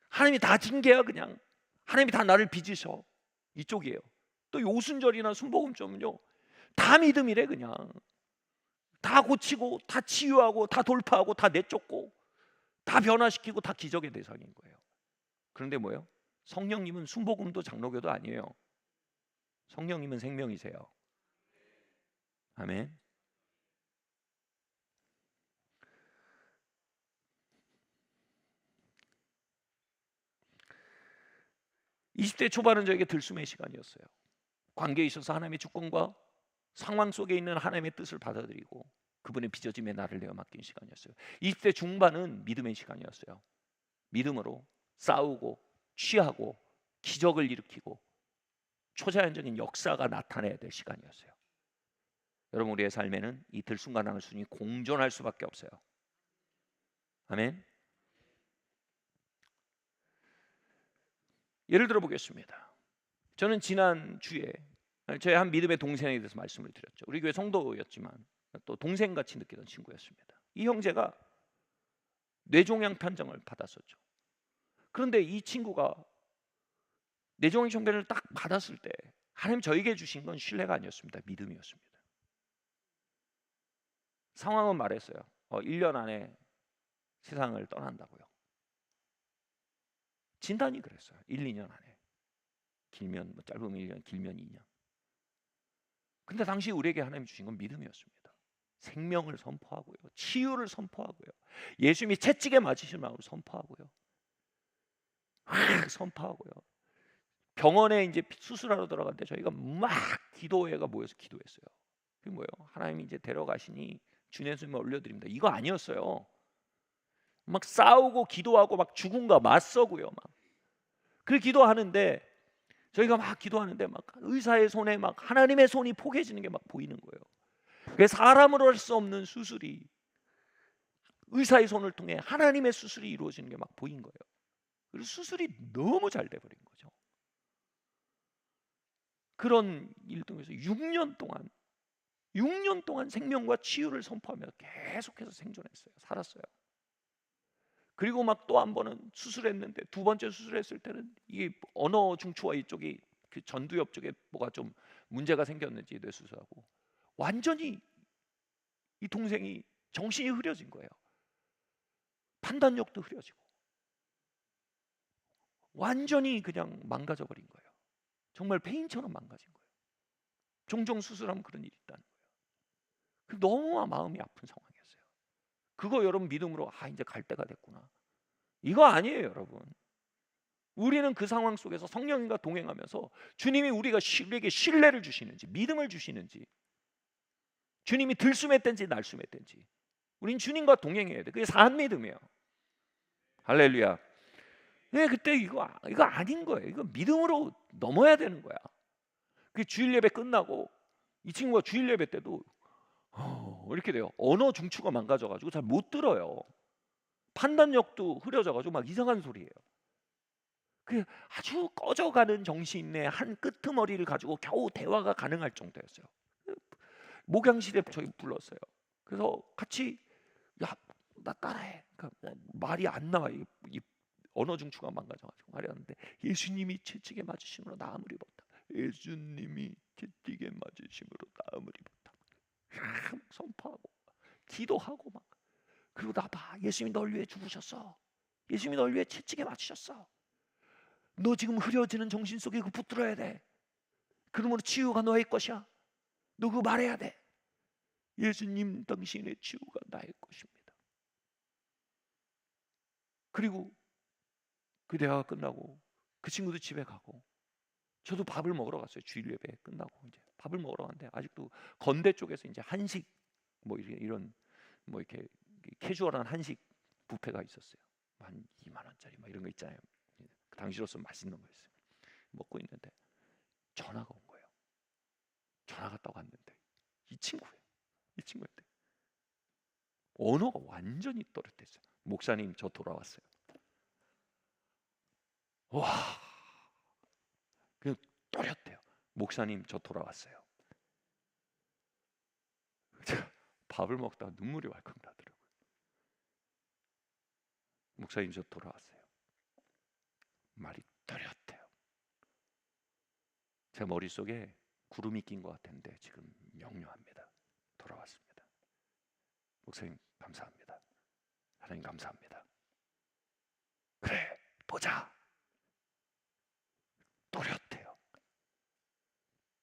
하나님이 다 징계야. 그냥 하나님이 다 나를 빚으셔. 이쪽이에요. 또 요순절이나 순복음 쪽은요, 다 믿음이래. 그냥 다 고치고 다 치유하고 다 돌파하고 다 내쫓고 다 변화시키고 다 기적의 대상인 거예요. 그런데 뭐예요? 성령님은 순복음도 장로교도 아니에요. 성령님은 생명이세요. 아멘. (20대) 초반은 저에게 들숨의 시간이었어요. 관계에 있어서 하나님의 주권과 상황 속에 있는 하나님의 뜻을 받아들이고 그분의 빚어짐에 나를 내어 맡긴 시간이었어요. (20대) 중반은 믿음의 시간이었어요. 믿음으로 싸우고 취하고 기적을 일으키고 초자연적인 역사가 나타나야 될 시간이었어요. 여러분, 우리의 삶에는 이 들숨과 날숨이 공존할 수밖에 없어요. 아멘. 예를 들어 보겠습니다. 저는 지난 주에 저희 한 믿음의 동생에 대해서 말씀을 드렸죠. 우리 교회 성도였지만 또 동생같이 느끼던 친구였습니다. 이 형제가 뇌종양 판정을 받았었죠. 그런데 이 친구가 뇌종양 정배를 딱 받았을 때 하나님 저에게 주신 건 신뢰가 아니었습니다. 믿음이었습니다. 상황은 말했어요. 1년 안에 세상을 떠난다고요. 진단이 그랬어요. 1, 2년 안에. 길면 짧으면 1년, 길면 2년. 근데 당시 우리에게 하나님 주신 건 믿음이었습니다. 생명을 선포하고요, 치유를 선포하고요, 예수님이 채찍에 맞으신 마음으로 선포하고요, 선포하고요. 병원에 이제 수술하러 들어갔는데 저희가 막 기도회가 모여서 기도했어요. 그게 뭐예요? 하나님이 이제 데려가시니 주님 예수님을 올려드립니다. 이거 아니었어요. 막 싸우고 기도하고 막 죽음과 맞서고요. 막 그 기도하는데 저희가 막 기도하는데 막 의사의 손에 막 하나님의 손이 포개지는 게 막 보이는 거예요. 그래서 사람으로 할 수 없는 수술이 의사의 손을 통해 하나님의 수술이 이루어지는 게 막 보인 거예요. 그리고 수술이 너무 잘 돼버린 거죠. 그런 일 통해서 6년 동안 6년 동안 생명과 치유를 선포하며 계속해서 생존했어요. 살았어요. 그리고 막 또 한 번은 수술했는데, 두 번째 수술했을 때는 이게 언어 중추와 이쪽이 그 전두엽 쪽에 뭐가 좀 문제가 생겼는지 뇌수술하고 완전히 이 동생이 정신이 흐려진 거예요. 판단력도 흐려지고 완전히 그냥 망가져 버린 거예요. 정말 폐인처럼 망가진 거예요. 종종 수술하면 그런 일이 있다는 거예요. 너무 마음이 아픈 상황이었어요. 그거 여러분 믿음으로 이제 갈 때가 됐구나. 이거 아니에요, 여러분. 우리는 그 상황 속에서 성령님과 동행하면서 주님이 우리에게 신뢰를 주시는지, 믿음을 주시는지, 주님이 들숨했든지 날숨했든지 우린 주님과 동행해야 돼. 그게 산 믿음이에요. 할렐루야. 네, 그때 이거 아닌 거예요. 이거 믿음으로 넘어야 되는 거야. 그 주일 예배 끝나고 이 친구가 주일 예배 때도 이렇게 돼요. 언어 중추가 망가져가지고 잘 못 들어요. 판단력도 흐려져가지고 막 이상한 소리예요. 그 아주 꺼져가는 정신의 한 끄트머리를 가지고 겨우 대화가 가능할 정도였어요. 목양실에 저희 불렀어요. 그래서 같이 나 따라해. 그러니까 말이 안 나와. 이 언어 중추가 망가져가지고 말이 안 나는데 예수님이 채찍에 맞으심으로 나음을 입었다. 예수님이 채찍에 맞으심으로 나음을 입었다. 선포하고 기도하고 막. 그리고 나 봐. 예수님이 널 위해 죽으셨어. 예수님이 널 위해 채찍에 맞으셨어. 너 지금 흐려지는 정신 속에 그 붙들어야 돼. 그러므로 치유가 너의 것이야. 너 그거 말해야 돼. 예수님 당신의 치유가 나의 것입니다. 그리고 그 대화가 끝나고 그 친구도 집에 가고 저도 밥을 먹으러 갔어요. 주일 예배 끝나고 이제 밥을 먹으러 갔는데 아직도 건대 쪽에서 이제 한식 뭐 이런 뭐 이렇게 캐주얼한 한식 뷔페가 있었어요. 한 2만 원짜리 막 이런 거 있잖아요. 당시로서 맛있는 거였어요. 먹고 있는데 전화가 온 거예요. 전화가 딱 왔는데 이 친구한테 언어가 완전히 또렷했어요. 목사님 저 돌아왔어요. 와, 그냥 또렷해요. 목사님 저 돌아왔어요. 제가 밥을 먹다가 눈물이 왈칵 나더라고요. 목사님 저 돌아왔어요. 말이 또렷해요. 제 머릿속에 구름이 낀 것 같은데 지금 명료합니다. 돌아왔습니다. 목사님 감사합니다. 하나님 감사합니다. 그래 보자. 또렷해요.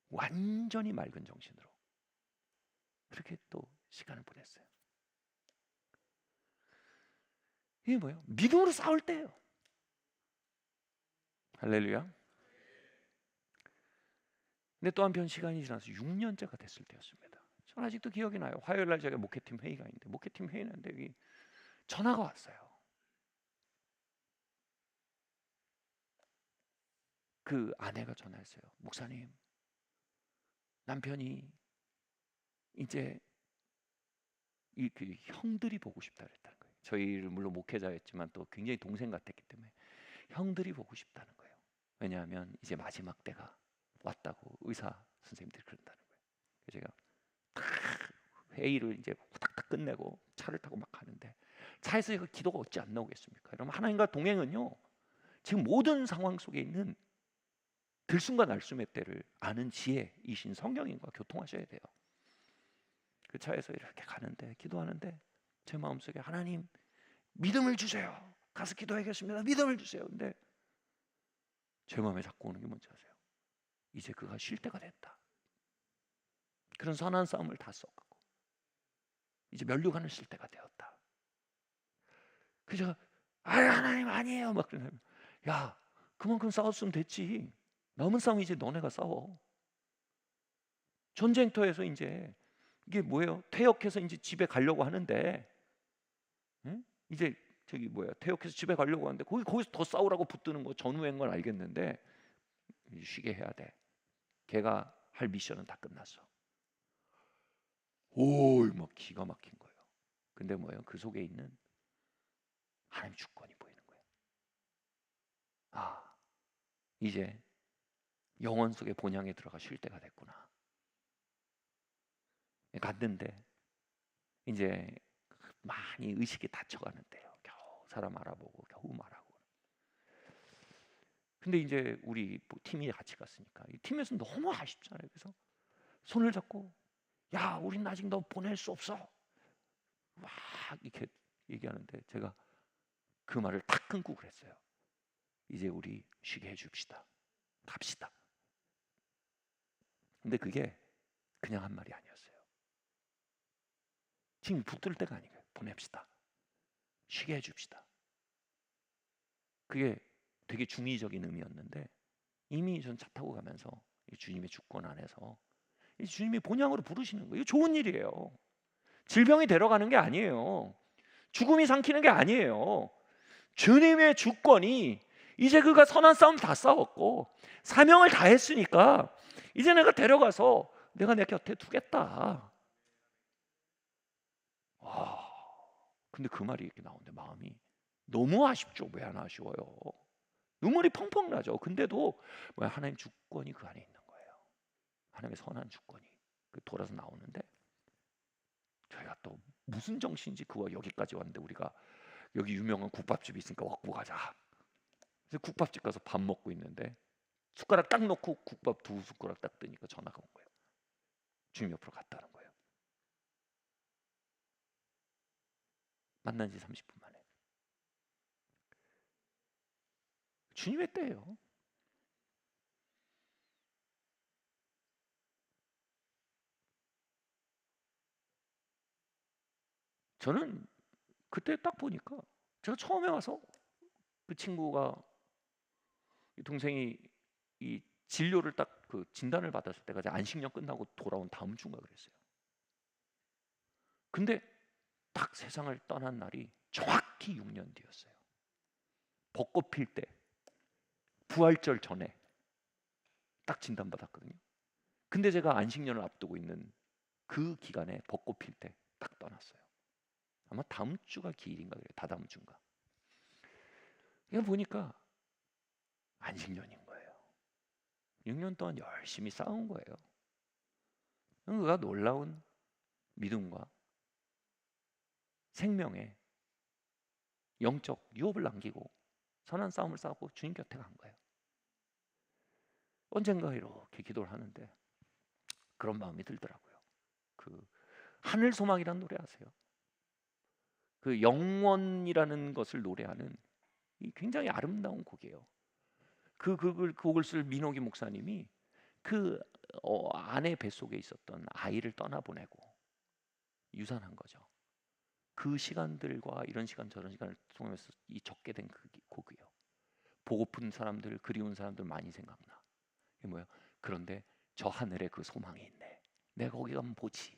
완전히 맑은 정신으로 그렇게 또 시간을 보냈어요. 이게 뭐예요? 믿음으로 싸울 때예요. 할렐루야. 근데 또 한편 시간이 지나서 6년째가 됐을 때였습니다. 저는 아직도 기억이 나요. 화요일 날 제가 목회팀 회의가 있는데 목회팀 회의는데 여기 전화가 왔어요. 그 아내가 전화했어요. 목사님, 남편이 이제 그 형들이 보고 싶다 그랬다는 거예요. 저희를 물론 목회자였지만 또 굉장히 동생 같았기 때문에 형들이 보고 싶다는 거예요. 왜냐하면 이제 마지막 때가 왔다고 의사 선생님들이 그런다는 거예요. 제가 딱 회의를 이제 후딱딱 끝내고 차를 타고 막 가는데 차에서 이거 기도가 어찌 안 나오겠습니까? 여러분 하나님과 동행은요 지금 모든 상황 속에 있는 들숨과 날숨의 때를 아는 지혜이신 성령님과 교통하셔야 돼요. 그 차에서 이렇게 가는데 기도하는데 제 마음속에 하나님 믿음을 주세요. 가서 기도하겠습니다. 믿음을 주세요. 근데 제 마음에 자꾸 오는 게 뭔지 아세요? 이제 그가 쉴 때가 됐다. 그런 선한 싸움을 다 썼고 이제 면류관을 쓸 때가 되었다. 그래서 제가 하나님 아니에요. 막 그러면 야 그만큼 싸웠으면 됐지. 남은 싸움 이제 너네가 싸워. 전쟁터에서 이제 이게 뭐예요? 퇴역해서 이제 집에 가려고 하는데 응? 이제 저기 뭐야 퇴역해서 집에 가려고 하는데 거기서 더 싸우라고 붙드는 거 전후인 건 알겠는데 쉬게 해야 돼. 걔가 할 미션은 다 끝났어. 오, 막 기가 막힌 거예요. 근데 뭐예요? 그 속에 있는 하나님 주권이 보이는 거예요. 아, 이제 영원 속의 본향에 들어가 쉴 때가 됐구나. 갔는데 이제 많이 의식이 닫혀가는데요. 겨우 사람 알아보고 겨우 말하고. 근데 이제 우리 팀이 같이 갔으니까 이 팀에서 너무 아쉽잖아요. 그래서 손을 잡고 야, 우린 아직 너 보낼 수 없어. 막 이렇게 얘기하는데 제가 그 말을 탁 끊고 그랬어요. 이제 우리 쉬게 해줍시다. 갑시다. 근데 그게 그냥 한 말이 아니었어요. 지금 붙들 때가 아니에요. 보냅시다. 쉬게 해줍시다. 그게 되게 중의적인 의미였는데 이미 전 차 타고 가면서 주님의 주권 안에서 주님이 본향으로 부르시는 거예요. 이거 좋은 일이에요. 질병이 데려가는 게 아니에요. 죽음이 삼키는 게 아니에요. 주님의 주권이 이제 그가 선한 싸움 다 싸웠고 사명을 다 했으니까 이제 내가 데려가서 내가 내 곁에 두겠다. 와, 근데 그 말이 이렇게 나오는데 마음이 너무 아쉽죠. 왜 안 아쉬워요? 눈물이 펑펑 나죠. 근데도 하나님 주권이 그 안에 있는 거예요. 하나님의 선한 주권이 돌아서 나오는데 저희가 또 무슨 정신인지 그거 여기까지 왔는데 우리가 여기 유명한 국밥집이 있으니까 먹고 가자. 그래서 국밥집 가서 밥 먹고 있는데 숟가락 딱 놓고 국밥 2숟가락 딱 뜨니까 전화가 온 거예요. 주님 옆으로 갔다는 거예요. 만난 지 30분 만에. 주님의 때예요. 저는 그때 딱 보니까 제가 처음에 와서 그 친구가 이 동생이 이 진료를 딱 그 진단을 받았을 때까지 안식년 끝나고 돌아온 다음 주인가 그랬어요. 근데 딱 세상을 떠난 날이 정확히 6년 뒤였어요. 벚꽃 필 때 부활절 전에 딱 진단받았거든요. 근데 제가 안식년을 앞두고 있는 그 기간에 벚꽃 필 때 딱 떠났어요. 아마 다음 주가 기일인가 그래요. 다다음 주인가. 이거 보니까 안식년인 거예요. 6년 동안 열심히 싸운 거예요. 그가 놀라운 믿음과 생명의 영적 유업을 남기고 선한 싸움을 싸우고 주님 곁에 간 거예요. 언젠가 이렇게 기도를 하는데 그런 마음이 들더라고요. 그 하늘 소망이라는 노래 아세요? 그 영원이라는 것을 노래하는 이 굉장히 아름다운 곡이에요. 그 곡을 쓸 민호기 목사님이 그 아내 뱃속에 있었던 아이를 떠나보내고 유산한 거죠. 그 시간들과 이런 시간 저런 시간을 통해서 이 적게 된 그 곡이에요. 보고픈 사람들, 그리운 사람들 많이 생각나. 이게 뭐야? 그런데 저 하늘에 그 소망이 있네. 내가 거기 가면 보지.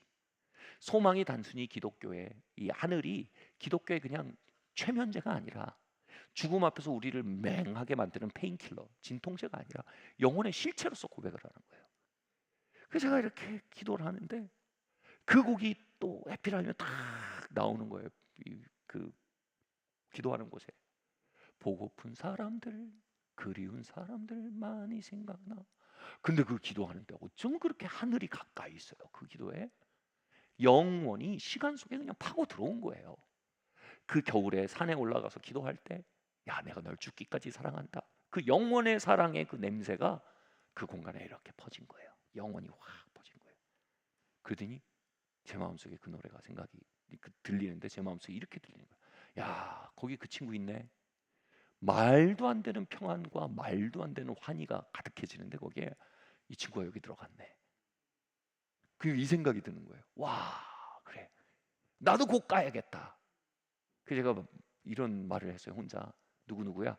소망이 단순히 기독교의 이 하늘이 기독교의 그냥 최면제가 아니라 죽음 앞에서 우리를 맹하게 만드는 페인킬러, 진통제가 아니라 영혼의 실체로서 고백을 하는 거예요. 그래서 제가 이렇게 기도를 하는데 그 곡이 또 해피라면 딱 나오는 거예요. 그 기도하는 곳에 보고픈 사람들, 그리운 사람들 많이 생각나. 근데 그 기도하는데 어쩜 그렇게 하늘이 가까이 있어요. 그 기도에 영원히 시간 속에 그냥 파고 들어온 거예요. 그 겨울에 산에 올라가서 기도할 때 야, 내가 널 죽기까지 사랑한다. 그 영원의 사랑의 그 냄새가 그 공간에 이렇게 퍼진 거예요. 영원히 확 퍼진 거예요. 그러더니 제 마음속에 그 노래가 생각이 들리는데 제 마음속에 이렇게 들리는 거예요. 야, 거기 그 친구 있네. 말도 안 되는 평안과 말도 안 되는 환희가 가득해지는데 거기에 이 친구가 여기 들어갔네. 이 생각이 드는 거예요. 와, 그래. 나도 곧 가야겠다. 그래서 제가 이런 말을 했어요. 혼자. 누구누구야?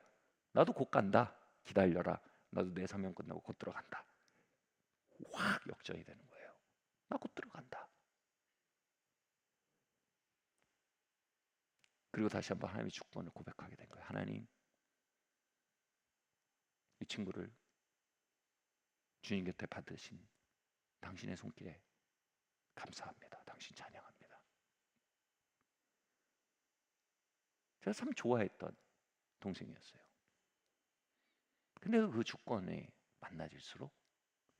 나도 곧 간다. 기다려라. 나도 내 사명 끝나고 곧 들어간다. 확 역전이 되는 거예요. 나 곧 들어간다. 그리고 다시 한번 하나님의 주권을 고백하게 된 거예요. 하나님, 이 친구를 주님 곁에 받으신 당신의 손길에 감사합니다. 당신 찬양합니다. 제가 참 좋아했던 동생이었어요. 근데 그 주권에 만나질수록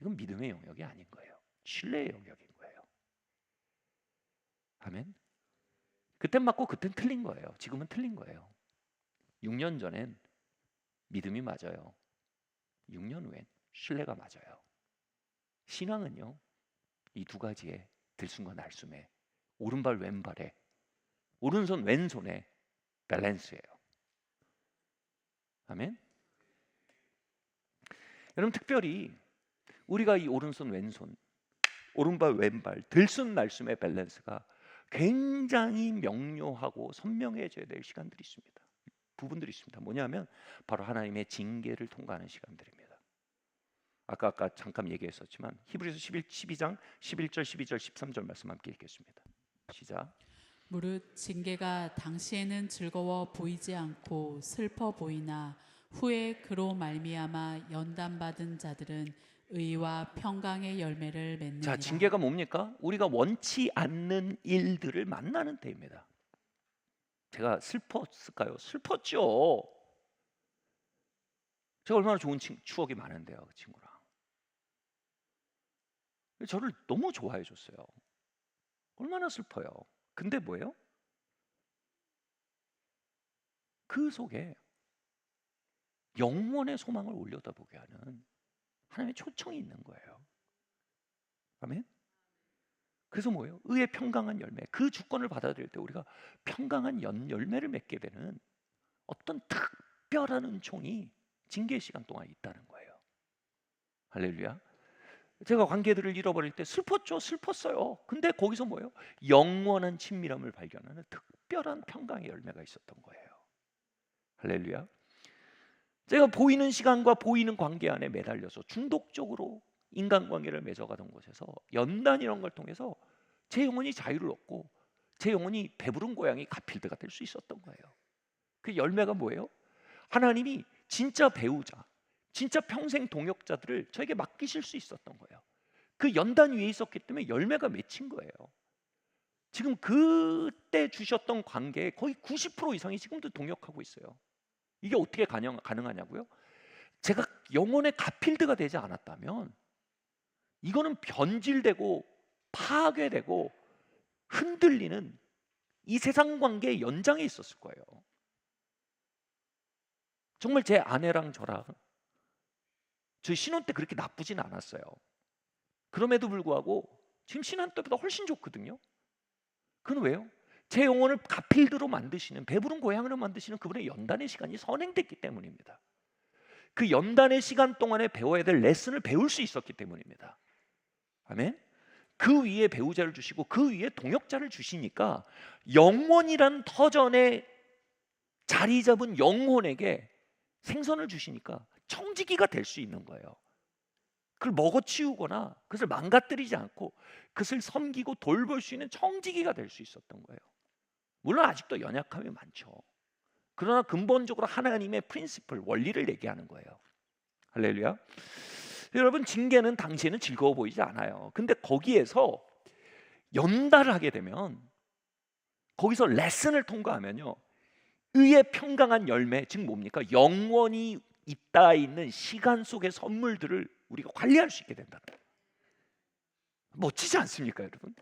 이건 믿음의 영역이 아닌 거예요. 신뢰의 영역인 거예요. 아멘. 그땐 맞고 그땐 틀린 거예요. 지금은 틀린 거예요. 6년 전엔 믿음이 맞아요. 6년 후엔 신뢰가 맞아요. 신앙은요, 이 두 가지의 들숨과 날숨에, 오른발 왼발에, 오른손 왼손에 밸런스예요. 아멘. 여러분, 특별히 우리가 이 오른손 왼손, 오른발 왼발 들숨 날숨의 밸런스가 굉장히 명료하고 선명해져야 될 시간들이 있습니다. 부분들이 있습니다. 뭐냐면 바로 하나님의 징계를 통과하는 시간들입니다. 아까 잠깐 얘기했었지만 히브리서 12장 11절 12절 13절 말씀 함께 읽겠습니다. 시작. 무릇 징계가 당시에는 즐거워 보이지 않고 슬퍼 보이나 후에 그로 말미암아 연단받은 자들은 의와 평강의 열매를 맺느니라. 자, 징계가 뭡니까? 우리가 원치 않는 일들을 만나는 때입니다. 제가 슬펐을까요? 슬펐죠. 제가 얼마나 좋은 추억이 많은데요, 그 친구랑. 저를 너무 좋아해 줬어요. 얼마나 슬퍼요. 근데 뭐예요? 그 속에 영원의 소망을 올려다보게 하는 하나님의 초청이 있는 거예요. 아멘. 그래서 뭐예요? 의의 평강한 열매. 그 주권을 받아들일 때 우리가 평강한 열매를 맺게 되는 어떤 특별한 은총이 징계 시간 동안 있다는 거예요. 할렐루야. 제가 관계들을 잃어버릴 때 슬펐죠. 슬펐어요. 근데 거기서 뭐예요? 영원한 친밀함을 발견하는 특별한 평강의 열매가 있었던 거예요. 할렐루야. 제가 보이는 시간과 보이는 관계 안에 매달려서 중독적으로 인간관계를 맺어가던 곳에서 연단 이런 걸 통해서 제 영혼이 자유를 얻고 제 영혼이 배부른 고양이 가필드가 될 수 있었던 거예요. 그 열매가 뭐예요? 하나님이 진짜 배우자, 진짜 평생 동역자들을 저에게 맡기실 수 있었던 거예요. 그 연단 위에 있었기 때문에 열매가 맺힌 거예요. 지금 그때 주셨던 관계의 거의 90% 이상이 지금도 동역하고 있어요. 이게 어떻게 가능하냐고요? 제가 영혼의 가필드가 되지 않았다면 이거는 변질되고 파괴되고 흔들리는 이 세상 관계의 연장에 있었을 거예요. 정말 제 아내랑 저랑 저희 신혼 때 그렇게 나쁘진 않았어요. 그럼에도 불구하고 지금 신혼 때보다 훨씬 좋거든요. 그건 왜요? 제 영혼을 가필드로 만드시는, 배부른 고향으로 만드시는 그분의 연단의 시간이 선행됐기 때문입니다. 그 연단의 시간 동안에 배워야 될 레슨을 배울 수 있었기 때문입니다. 아멘. 그 위에 배우자를 주시고 그 위에 동역자를 주시니까 영원이란 터전에 자리 잡은 영혼에게 생선을 주시니까 청지기가 될 수 있는 거예요. 그걸 먹어치우거나 그것을 망가뜨리지 않고 그것을 섬기고 돌볼 수 있는 청지기가 될 수 있었던 거예요. 물론 아직도 연약함이 많죠. 그러나 근본적으로 하나님의 프린시플, 원리를 얘기하는 거예요. 할렐루야. 여러분, 징계는 당시에는 즐거워 보이지 않아요. 근데 거기에서 연달을 하게 되면, 거기서 레슨을 통과하면요, 의의 평강한 열매, 즉 뭡니까? 영원히 있다 있는 시간 속의 선물들을 우리가 관리할 수 있게 된다는 거예요. 멋지지 않습니까, 여러분?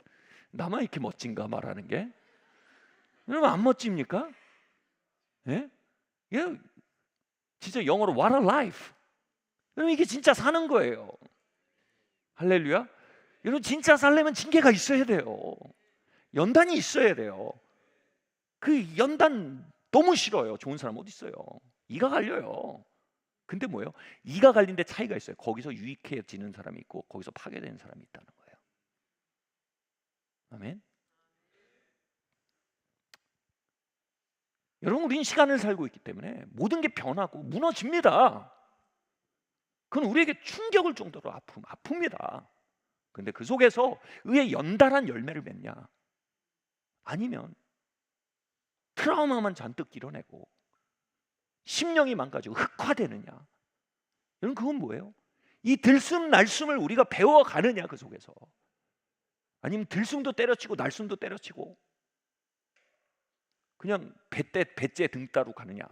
나만 이렇게 멋진가 말하는 게? 여러분, 안 멋집니까? 예? 예? 진짜 영어로 what a life. 여러분, 이게 진짜 사는 거예요. 할렐루야. 여러분, 진짜 살려면 징계가 있어야 돼요. 연단이 있어야 돼요. 그 연단 너무 싫어요. 좋은 사람 어디 있어요? 이가 갈려요. 근데 뭐예요? 이가 갈린데 차이가 있어요. 거기서 유익해지는 사람이 있고 거기서 파괴되는 사람이 있다는 거예요. 아멘. 여러분, 우리는 시간을 살고 있기 때문에 모든 게 변하고 무너집니다. 그건 우리에게 충격을 정도로 아픕니다. 근데 그 속에서 의의 연달한 열매를 맺냐? 아니면 트라우마만 잔뜩 길어내고 심령이 망가지고 흑화되느냐? 여러분, 그건 뭐예요? 이 들숨 날숨을 우리가 배워가느냐, 그 속에서. 아니면 들숨도 때려치고 날숨도 때려치고 그냥 배째 등 따로 가느냐?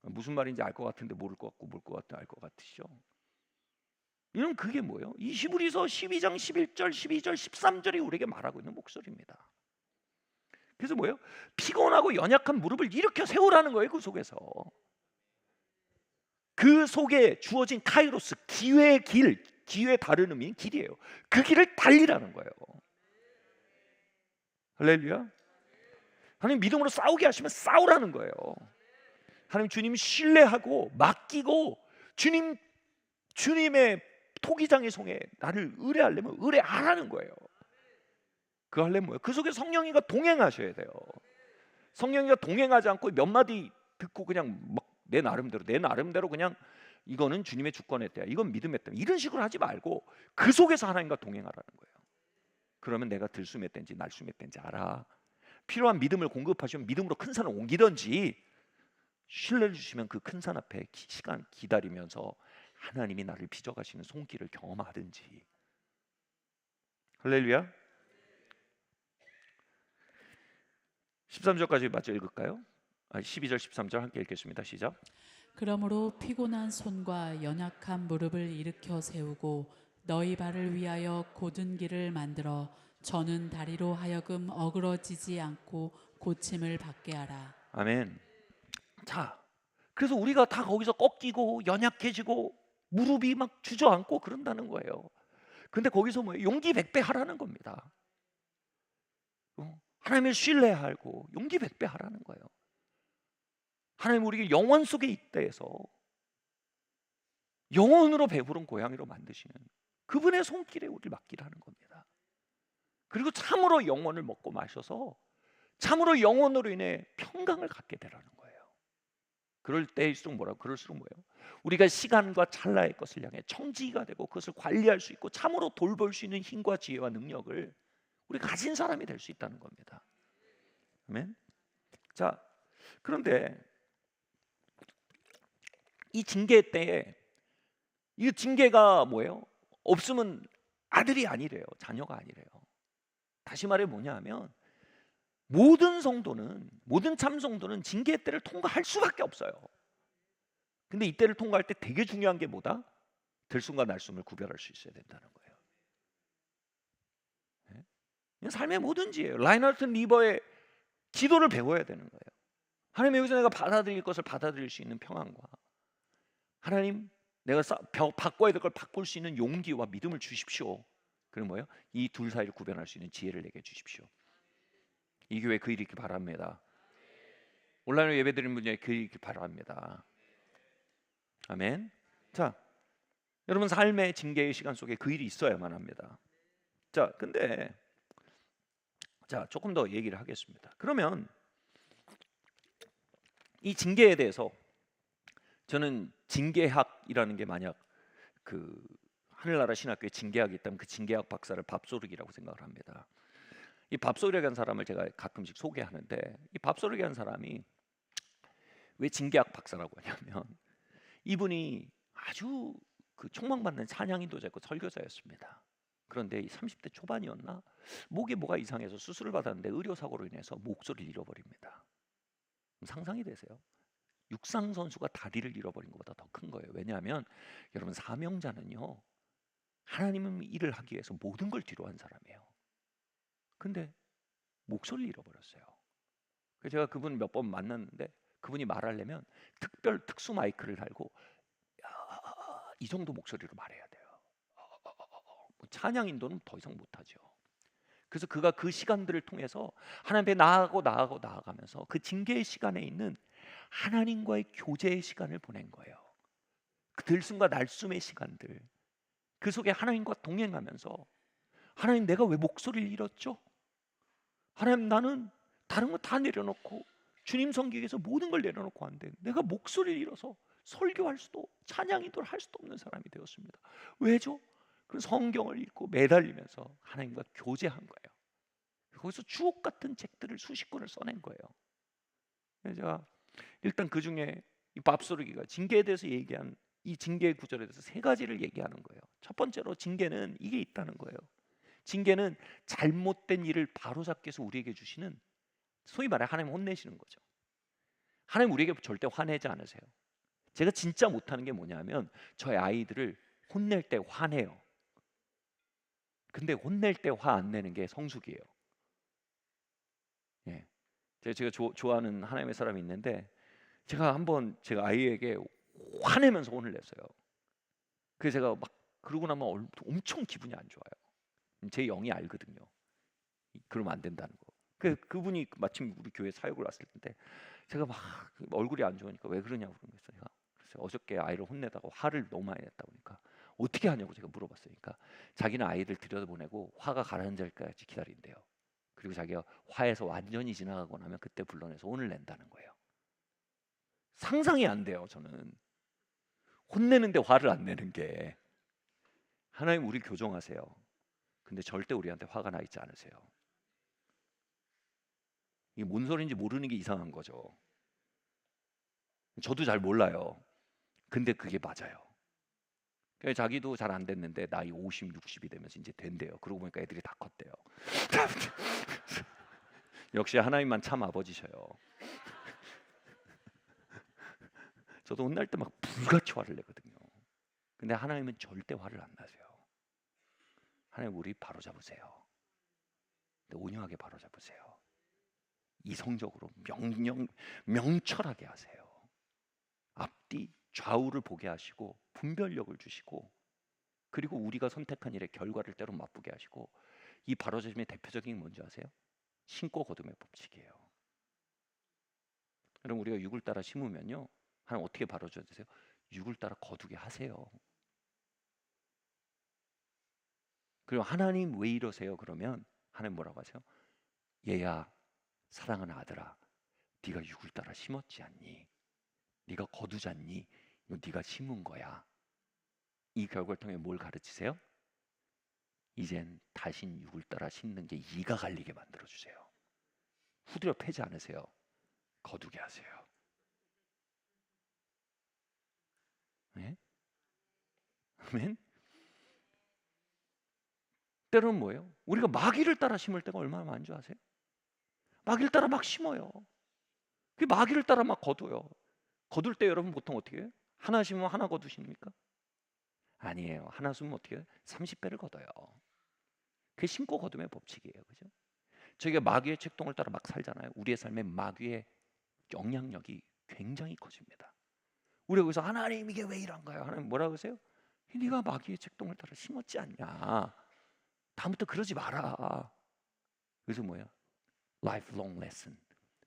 무슨 말인지 알 것 같은데 모를 것 같고 모를 것 같아 알 것 같으시죠? 이런 그게 뭐예요? 이 히브리서 12장 11절, 12절, 13절이 우리에게 말하고 있는 목소리입니다. 그래서 뭐예요? 피곤하고 연약한 무릎을 일으켜 세우라는 거예요. 그 속에서. 그 속에 주어진 카이로스, 기회의 길, 기회의 다른 의미인 길이에요. 그 길을 달리라는 거예요. 할렐루야. 하나님 믿음으로 싸우게 하시면 싸우라는 거예요. 하나님 주님 신뢰하고 맡기고 주님의 토기장의 손에 나를 의뢰하려면 의뢰하라는 거예요. 그 하려면 뭐예요? 그 속에 성령이가 동행하셔야 돼요. 성령이가 동행하지 않고 몇 마디 듣고 그냥 막 내 나름대로 그냥 이거는 주님의 주권에 대해 이건 믿음에 대해 이런 식으로 하지 말고 그 속에서 하나님과 동행하라는 거예요. 그러면 내가 들수맺든지 날수맺든지 알아. 필요한 믿음을 공급하시면 믿음으로 큰 산을 옮기든지 신뢰를 주시면 그 큰 산 앞에 시간 기다리면서 하나님이 나를 빚어가시는 손길을 경험하든지. 할렐루야. 13절까지 맞죠? 읽을까요? 12절 13절 함께 읽겠습니다. 시작. 그러므로 피곤한 손과 연약한 무릎을 일으켜 세우고 너희 발을 위하여 곧은 길을 만들어 저는 다리로 하여금 어그러지지 않고 고침을 받게 하라. 아멘. 자, 그래서 우리가 다 거기서 꺾이고 연약해지고 무릎이 막 주저앉고 그런다는 거예요. 근데 거기서 뭐예요? 용기 백배 하라는 겁니다. 하나님을 신뢰하고 용기 백배 하라는 거예요. 하나님 우리가 영원 속에 있다 해서 영원으로 배부른 고양이로 만드시는 그분의 손길에 우리를 맡기라는 겁니다. 그리고 참으로 영혼을 먹고 마셔서 참으로 영혼으로 인해 평강을 갖게 되라는 거예요. 그럴 때일수록 그럴수록 뭐예요? 우리가 시간과 찰나의 것을 향해 청지기가 되고 그것을 관리할 수 있고 참으로 돌볼 수 있는 힘과 지혜와 능력을 우리 가진 사람이 될 수 있다는 겁니다. 아멘. 자, 그런데 이 징계 때에 이 징계가 뭐예요? 없으면 아들이 아니래요. 자녀가 아니래요. 다시 말해 뭐냐 하면 모든 참성도는 징계의 때를 통과할 수밖에 없어요. 근데 이 때를 통과할 때 되게 중요한 게 뭐다? 들숨과 날숨을 구별할 수 있어야 된다는 거예요. 네? 삶의 모든 지혜예요. 라인하르트 리버의 기도를 배워야 되는 거예요. 하나님 여기서 내가 받아들일 것을 받아들일 수 있는 평안과 하나님 내가 바꿔야 될 걸 바꿀 수 있는 용기와 믿음을 주십시오. 그럼 뭐예요? 이 둘 사이를 구별할 수 있는 지혜를 내게 주십시오. 이 교회 그 일이 있길 바랍니다. 온라인으로 예배드리는 분들이 그 일이 있길 바랍니다. 아멘. 자, 여러분 삶의 징계의 시간 속에 그 일이 있어야만 합니다. 자, 근데 조금 더 얘기를 하겠습니다. 그러면 이 징계에 대해서 저는 징계학이라는 게 만약 그 하늘나라 신학교에 징계학이 있다면 그 징계학 박사를 밥소르기라고 생각을 합니다. 이 밥소르기라는 사람을 제가 가끔씩 소개하는데 이 밥소르기라는 사람이 왜 징계학 박사라고 하냐면 이분이 아주 그 촉망받는 찬양인도자였고 설교자였습니다. 그런데 이 30대 초반이었나 목에 뭐가 이상해서 수술을 받았는데 의료사고로 인해서 목소리를 잃어버립니다. 상상이 되세요? 육상 선수가 다리를 잃어버린 것보다 더 큰 거예요. 왜냐하면 여러분 사명자는요 하나님 일을 하기 위해서 모든 걸 뒤로 한 사람이에요. 근데 목소리를 잃어버렸어요. 그래서 제가 그분 몇 번 만났는데 그분이 말하려면 특수 마이크를 달고 이 정도 목소리로 말해야 돼요. 찬양 인도는 더 이상 못하죠. 그래서 그가 그 시간들을 통해서 하나님 앞에 나아가면서 그 징계의 시간에 있는 하나님과의 교제의 시간을 보낸 거예요. 그 들숨과 날숨의 시간들 그 속에 하나님과 동행하면서 하나님 내가 왜 목소리를 잃었죠? 하나님 나는 다른 거 다 내려놓고 주님 섬기기 위해서 모든 걸 내려놓고 왔는데 내가 목소리를 잃어서 설교할 수도 찬양인도를 할 수도 없는 사람이 되었습니다. 왜죠? 그 성경을 읽고 매달리면서 하나님과 교제한 거예요. 거기서 주옥 같은 책들을 수십 권을 써낸 거예요. 그래서 제가 일단 그 중에 이 밥소르기가 징계에 대해서 얘기한 이 징계의 구절에 대해서 세 가지를 얘기하는 거예요. 첫 번째로 징계는 이게 있다는 거예요. 징계는 잘못된 일을 바로잡기 위해서 우리에게 주시는 소위 말해 하나님 혼내시는 거죠. 하나님 우리에게 절대 화내지 않으세요. 제가 진짜 못하는 게 뭐냐면 저희 아이들을 혼낼 때 화내요. 근데 혼낼 때 화 안 내는 게 성숙이에요. 예. 제가 좋아하는 하나님의 사람이 있는데 제가 한번 제가 아이에게 화내면서 혼을 냈어요. 그래서 제가 막 그러고 나면 엄청 기분이 안 좋아요. 제 영이 알거든요. 그러면 안 된다는 거. 그분이 마침 우리 교회 사역을 왔을 텐데 제가 막 얼굴이 안 좋으니까 왜 그러냐고 그러면서 제가 그래서 어저께 아이를 혼내다가 화를 너무 많이 냈다 보니까 어떻게 하냐고 제가 물어봤어요. 그러니까 자기는 아이들 들여다보내고 화가 가라앉을 때까지 기다린대요. 그리고 자기가 화에서 완전히 지나가고 나면 그때 불러내서 혼을 낸다는 거예요. 상상이 안 돼요. 저는 혼내는데 화를 안 내는 게. 하나님 우리 교정하세요. 근데 절대 우리한테 화가 나 있지 않으세요. 이게 뭔 소리인지 모르는 게 이상한 거죠. 저도 잘 몰라요. 근데 그게 맞아요. 그러니까 자기도 잘 안 됐는데 나이 50, 60이 되면서 이제 된대요. 그러고 보니까 애들이 다 컸대요. 역시 하나님만 참 아버지셔요. 저도 혼날 때 막 불같이 화를 내거든요. 근데 하나님은 절대 화를 안 나세요. 하나님 우리 바로잡으세요. 온유하게 바로잡으세요. 이성적으로 명철하게 하세요. 앞뒤 좌우를 보게 하시고 분별력을 주시고 그리고 우리가 선택한 일의 결과를 때로 맛보게 하시고 이 바로잡음의 대표적인 게 뭔지 아세요? 신고 거둠의 법칙이에요. 여러분 우리가 육을 따라 심으면요 하나님 어떻게 바로잡아 주세요? 육을 따라 거두게 하세요. 그리고 하나님 왜 이러세요? 그러면 하나님 뭐라고 하세요? 얘야 사랑하는 아들아 네가 육을 따라 심었지 않니? 네가 거두지 않니? 이거 네가 심은 거야. 이 결과를 통해 뭘 가르치세요? 이젠 다신 육을 따라 심는 게 이가 갈리게 만들어주세요. 후드려 패지 않으세요. 거두게 하세요. 네? 아멘? 때로는 뭐예요? 우리가 마귀를 따라 심을 때가 얼마나 많은 줄 아세요? 마귀를 따라 막 심어요. 그 마귀를 따라 막 거둬요. 거둘 때 여러분 보통 어떻게 해요? 하나 심으면 하나 거두십니까? 아니에요. 하나 심으면 어떻게 해요? 30배를 거둬요. 그게 심고 거둠의 법칙이에요. 그죠? 저희가 마귀의 책동을 따라 막 살잖아요. 우리의 삶에 마귀의 영향력이 굉장히 커집니다. 우리가 거기서 하나님 이게 왜 이런가요? 하나님 뭐라고 하세요? 네가 마귀의 책동을 따라 심었지 않냐. 다음부터 그러지 마라. 그래서 뭐야? Lifelong lesson.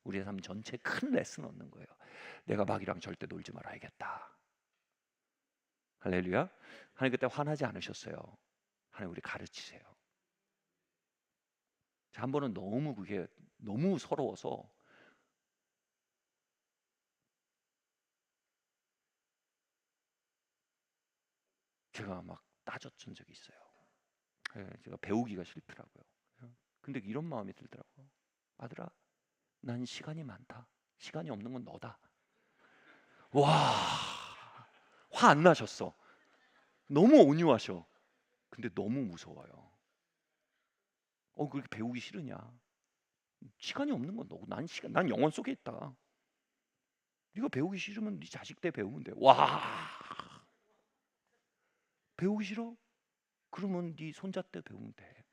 우리의 삶 전체에 큰 레슨 얻는 거예요. 내가 마귀랑 절대 놀지 말아야겠다. 할렐루야. 하나님 그때 화나지 않으셨어요. 하나님 우리 가르치세요. 한 번은 너무 그게 너무 서러워서 제가 막 따졌던 적이 있어요. 제가 배우기가 싫더라고요. 근데 이런 마음이 들더라고요. 아들아, 난 시간이 많다. 시간이 없는 건 너다. 와, 화 안 나셨어. 너무 온유하셔. 근데 너무 무서워요. 그렇게 배우기 싫으냐? 시간이 없는 건 너고 난 영혼 속에 있다. 네가 배우기 싫으면 네 자식 때 배우면 돼. 와, 배우기 싫어? 그러면 네 손자 때 배우면 돼.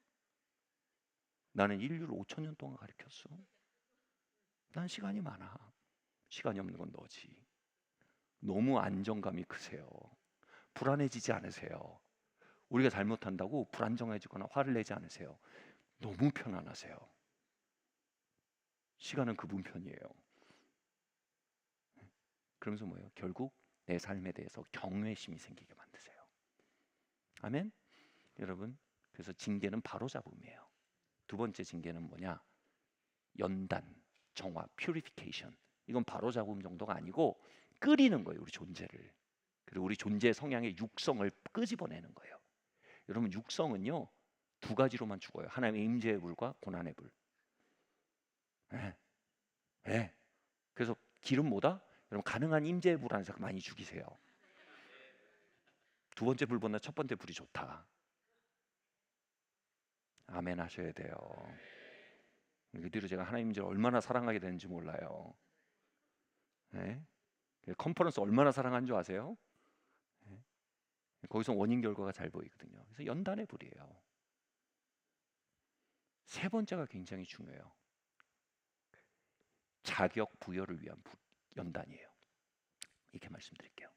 나는 인류를 5천 년 동안 가르쳤어. 난 시간이 많아. 시간이 없는 건 너지. 너무 안정감이 크세요. 불안해지지 않으세요. 우리가 잘못한다고 불안정해지거나 화를 내지 않으세요. 너무 편안하세요. 시간은 그분 편이에요. 그러면서 뭐예요? 결국 내 삶에 대해서 경외심이 생기게 만드세요. 아멘? 여러분, 그래서 징계는 바로잡음이에요. 두 번째 징계는 뭐냐? 연단, 정화, purification. 이건 바로잡음 정도가 아니고 끓이는 거예요. 우리 존재를. 그리고 우리 존재의 성향의 육성을 끄집어내는 거예요. 여러분 육성은요 두 가지로만 죽어요. 하나님의 임재의 불과 고난의 불. 네. 네. 그래서 길은 뭐다? 여러분 가능한 임재의 불 안에서 많이 죽이세요. 두 번째 불보다 첫 번째 불이 좋다. 아멘 하셔야 돼요. 그 뒤로 제가 하나님 임재를 얼마나 사랑하게 되는지 몰라요. 네? 컨퍼런스 얼마나 사랑한 줄 아세요? 네? 거기서 원인 결과가 잘 보이거든요. 그래서 연단의 불이에요. 세 번째가 굉장히 중요해요. 자격 부여를 위한 연단이에요. 이렇게 말씀드릴게요.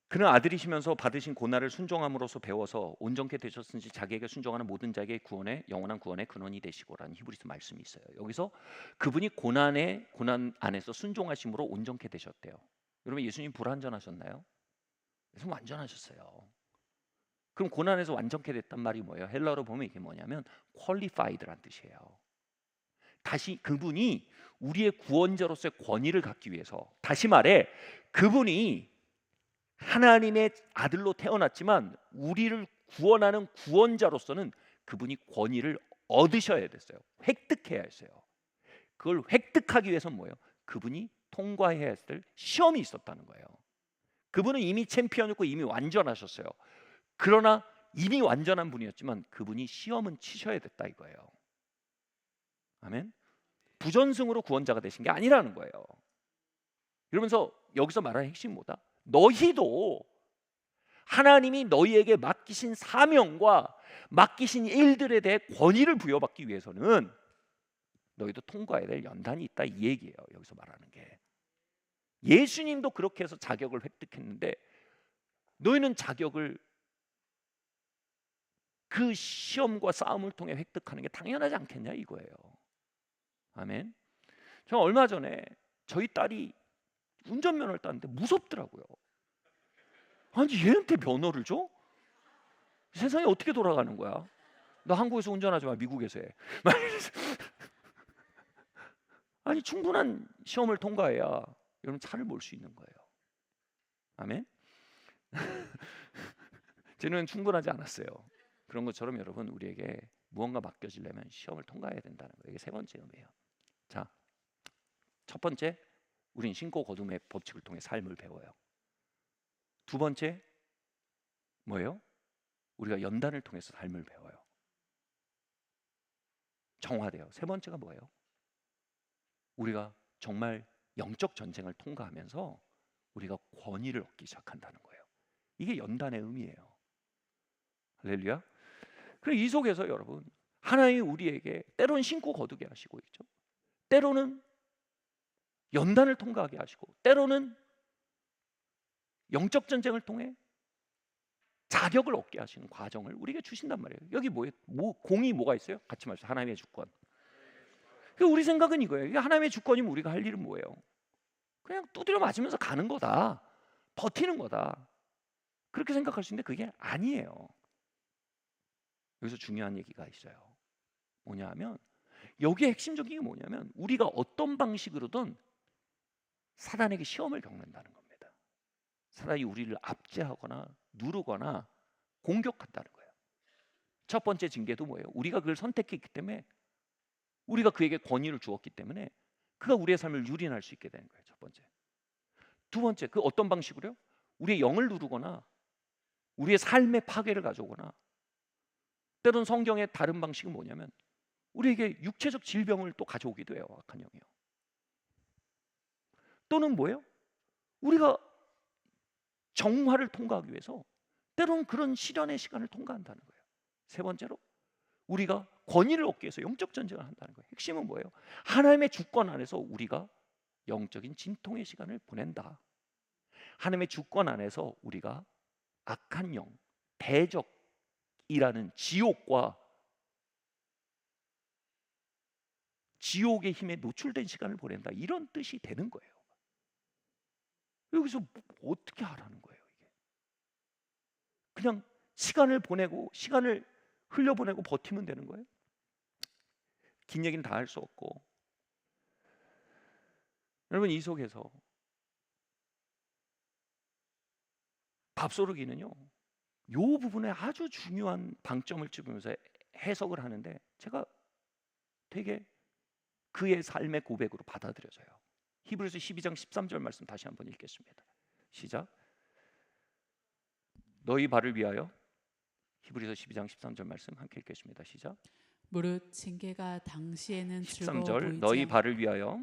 그는 아들이시면서 받으신 고난을 순종함으로써 배워서 온전케 되셨은지 자기에게 순종하는 모든 자에게 구원의 영원한 구원의 근원이 되시고라는 히브리서 말씀이 있어요. 여기서 그분이 고난 안에서 순종하심으로 온전케 되셨대요. 여러분 예수님 불완전하셨나요? 그래서 완전하셨어요. 그럼 고난에서 완전케 됐단 말이 뭐예요? 헬라어로 보면 이게 뭐냐면 qualified란 뜻이에요. 다시 그분이 우리의 구원자로서의 권위를 갖기 위해서, 다시 말해 그분이 하나님의 아들로 태어났지만 우리를 구원하는 구원자로서는 그분이 권위를 얻으셔야 됐어요. 획득해야 했어요. 그걸 획득하기 위해서는 뭐예요? 그분이 통과해야 했을 시험이 있었다는 거예요. 그분은 이미 챔피언이었고 이미 완전하셨어요. 그러나 이미 완전한 분이었지만 그분이 시험은 치셔야 됐다 이거예요. 아멘. 부전승으로 구원자가 되신 게 아니라는 거예요. 이러면서 여기서 말하는 핵심이 뭐다? 너희도 하나님이 너희에게 맡기신 사명과 맡기신 일들에 대해 권위를 부여받기 위해서는 너희도 통과해야 될 연단이 있다 이 얘기예요. 여기서 말하는 게. 예수님도 그렇게 해서 자격을 획득했는데 너희는 자격을 그 시험과 싸움을 통해 획득하는 게 당연하지 않겠냐 이거예요. 아멘. 저 얼마 전에 저희 딸이 운전면허를 땄는데 무섭더라고요. 아니 얘한테 면허를 줘? 세상이 어떻게 돌아가는 거야? 너 한국에서 운전하지 마, 미국에서 해. 아니 충분한 시험을 통과해야 여러분 차를 몰 수 있는 거예요. 아멘. 제 눈엔 충분하지 않았어요. 그런 것처럼 여러분 우리에게 무언가 맡겨지려면 시험을 통과해야 된다는 거예요. 이게 세 번째 의미예요. 자, 첫 번째, 우린 신고 거둠의 법칙을 통해 삶을 배워요. 두 번째, 뭐예요? 우리가 연단을 통해서 삶을 배워요. 정화돼요. 세 번째가 뭐예요? 우리가 정말 영적 전쟁을 통과하면서 우리가 권위를 얻기 시작한다는 거예요. 이게 연단의 의미예요. 할렐루야. 그래서 이 속에서 여러분 하나님이 우리에게 때로는 신고 거두게 하시고 있죠. 때로는 연단을 통과하게 하시고 때로는 영적 전쟁을 통해 자격을 얻게 하시는 과정을 우리에게 주신단 말이에요. 여기 공이 뭐가 있어요? 같이 말해서 하나님의 주권. 우리 생각은 이거예요. 하나님의 주권이면 우리가 할 일은 뭐예요? 그냥 두드려 맞으면서 가는 거다. 버티는 거다. 그렇게 생각할 수 있는데 그게 아니에요. 여기서 중요한 얘기가 있어요. 뭐냐 하면 여기에 핵심적인 게 뭐냐면 우리가 어떤 방식으로든 사단에게 시험을 겪는다는 겁니다. 사단이 우리를 압제하거나 누르거나 공격한다는 거예요. 첫 번째 징계도 뭐예요? 우리가 그걸 선택했기 때문에 우리가 그에게 권위를 주었기 때문에 그가 우리의 삶을 유린할 수 있게 되는 거예요. 첫 번째. 두 번째, 그 어떤 방식으로요? 우리의 영을 누르거나 우리의 삶의 파괴를 가져오거나 때로는 성경의 다른 방식은 뭐냐면 우리에게 육체적 질병을 또 가져오기도 해요. 악한 영이요. 또는 뭐예요? 우리가 정화를 통과하기 위해서 때로는 그런 시련의 시간을 통과한다는 거예요. 세 번째로 우리가 권위를 얻기 위해서 영적 전쟁을 한다는 거예요. 핵심은 뭐예요? 하나님의 주권 안에서 우리가 영적인 진통의 시간을 보낸다. 하나님의 주권 안에서 우리가 악한 영, 대적이라는 지옥과 지옥의 힘에 노출된 시간을 보낸다. 이런 뜻이 되는 거예요. 여기서 어떻게 하라는 거예요? 이게 그냥 시간을 보내고 시간을 흘려보내고 버티면 되는 거예요? 긴 얘기는 다 할 수 없고 여러분 이 속에서 밥소르기는요 이 부분에 아주 중요한 방점을 짚으면서 해석을 하는데 제가 되게 그의 삶의 고백으로 받아들여져요. 히브리서 12장 13절 말씀 다시 한번 읽겠습니다. 시작. 너희 발을 위하여. 히브리서 12장 13절 말씀 함께 읽겠습니다. 시작. 무릇 징계가 당시에는 즐거워 13절 보이지 너희 않고 발을 위하여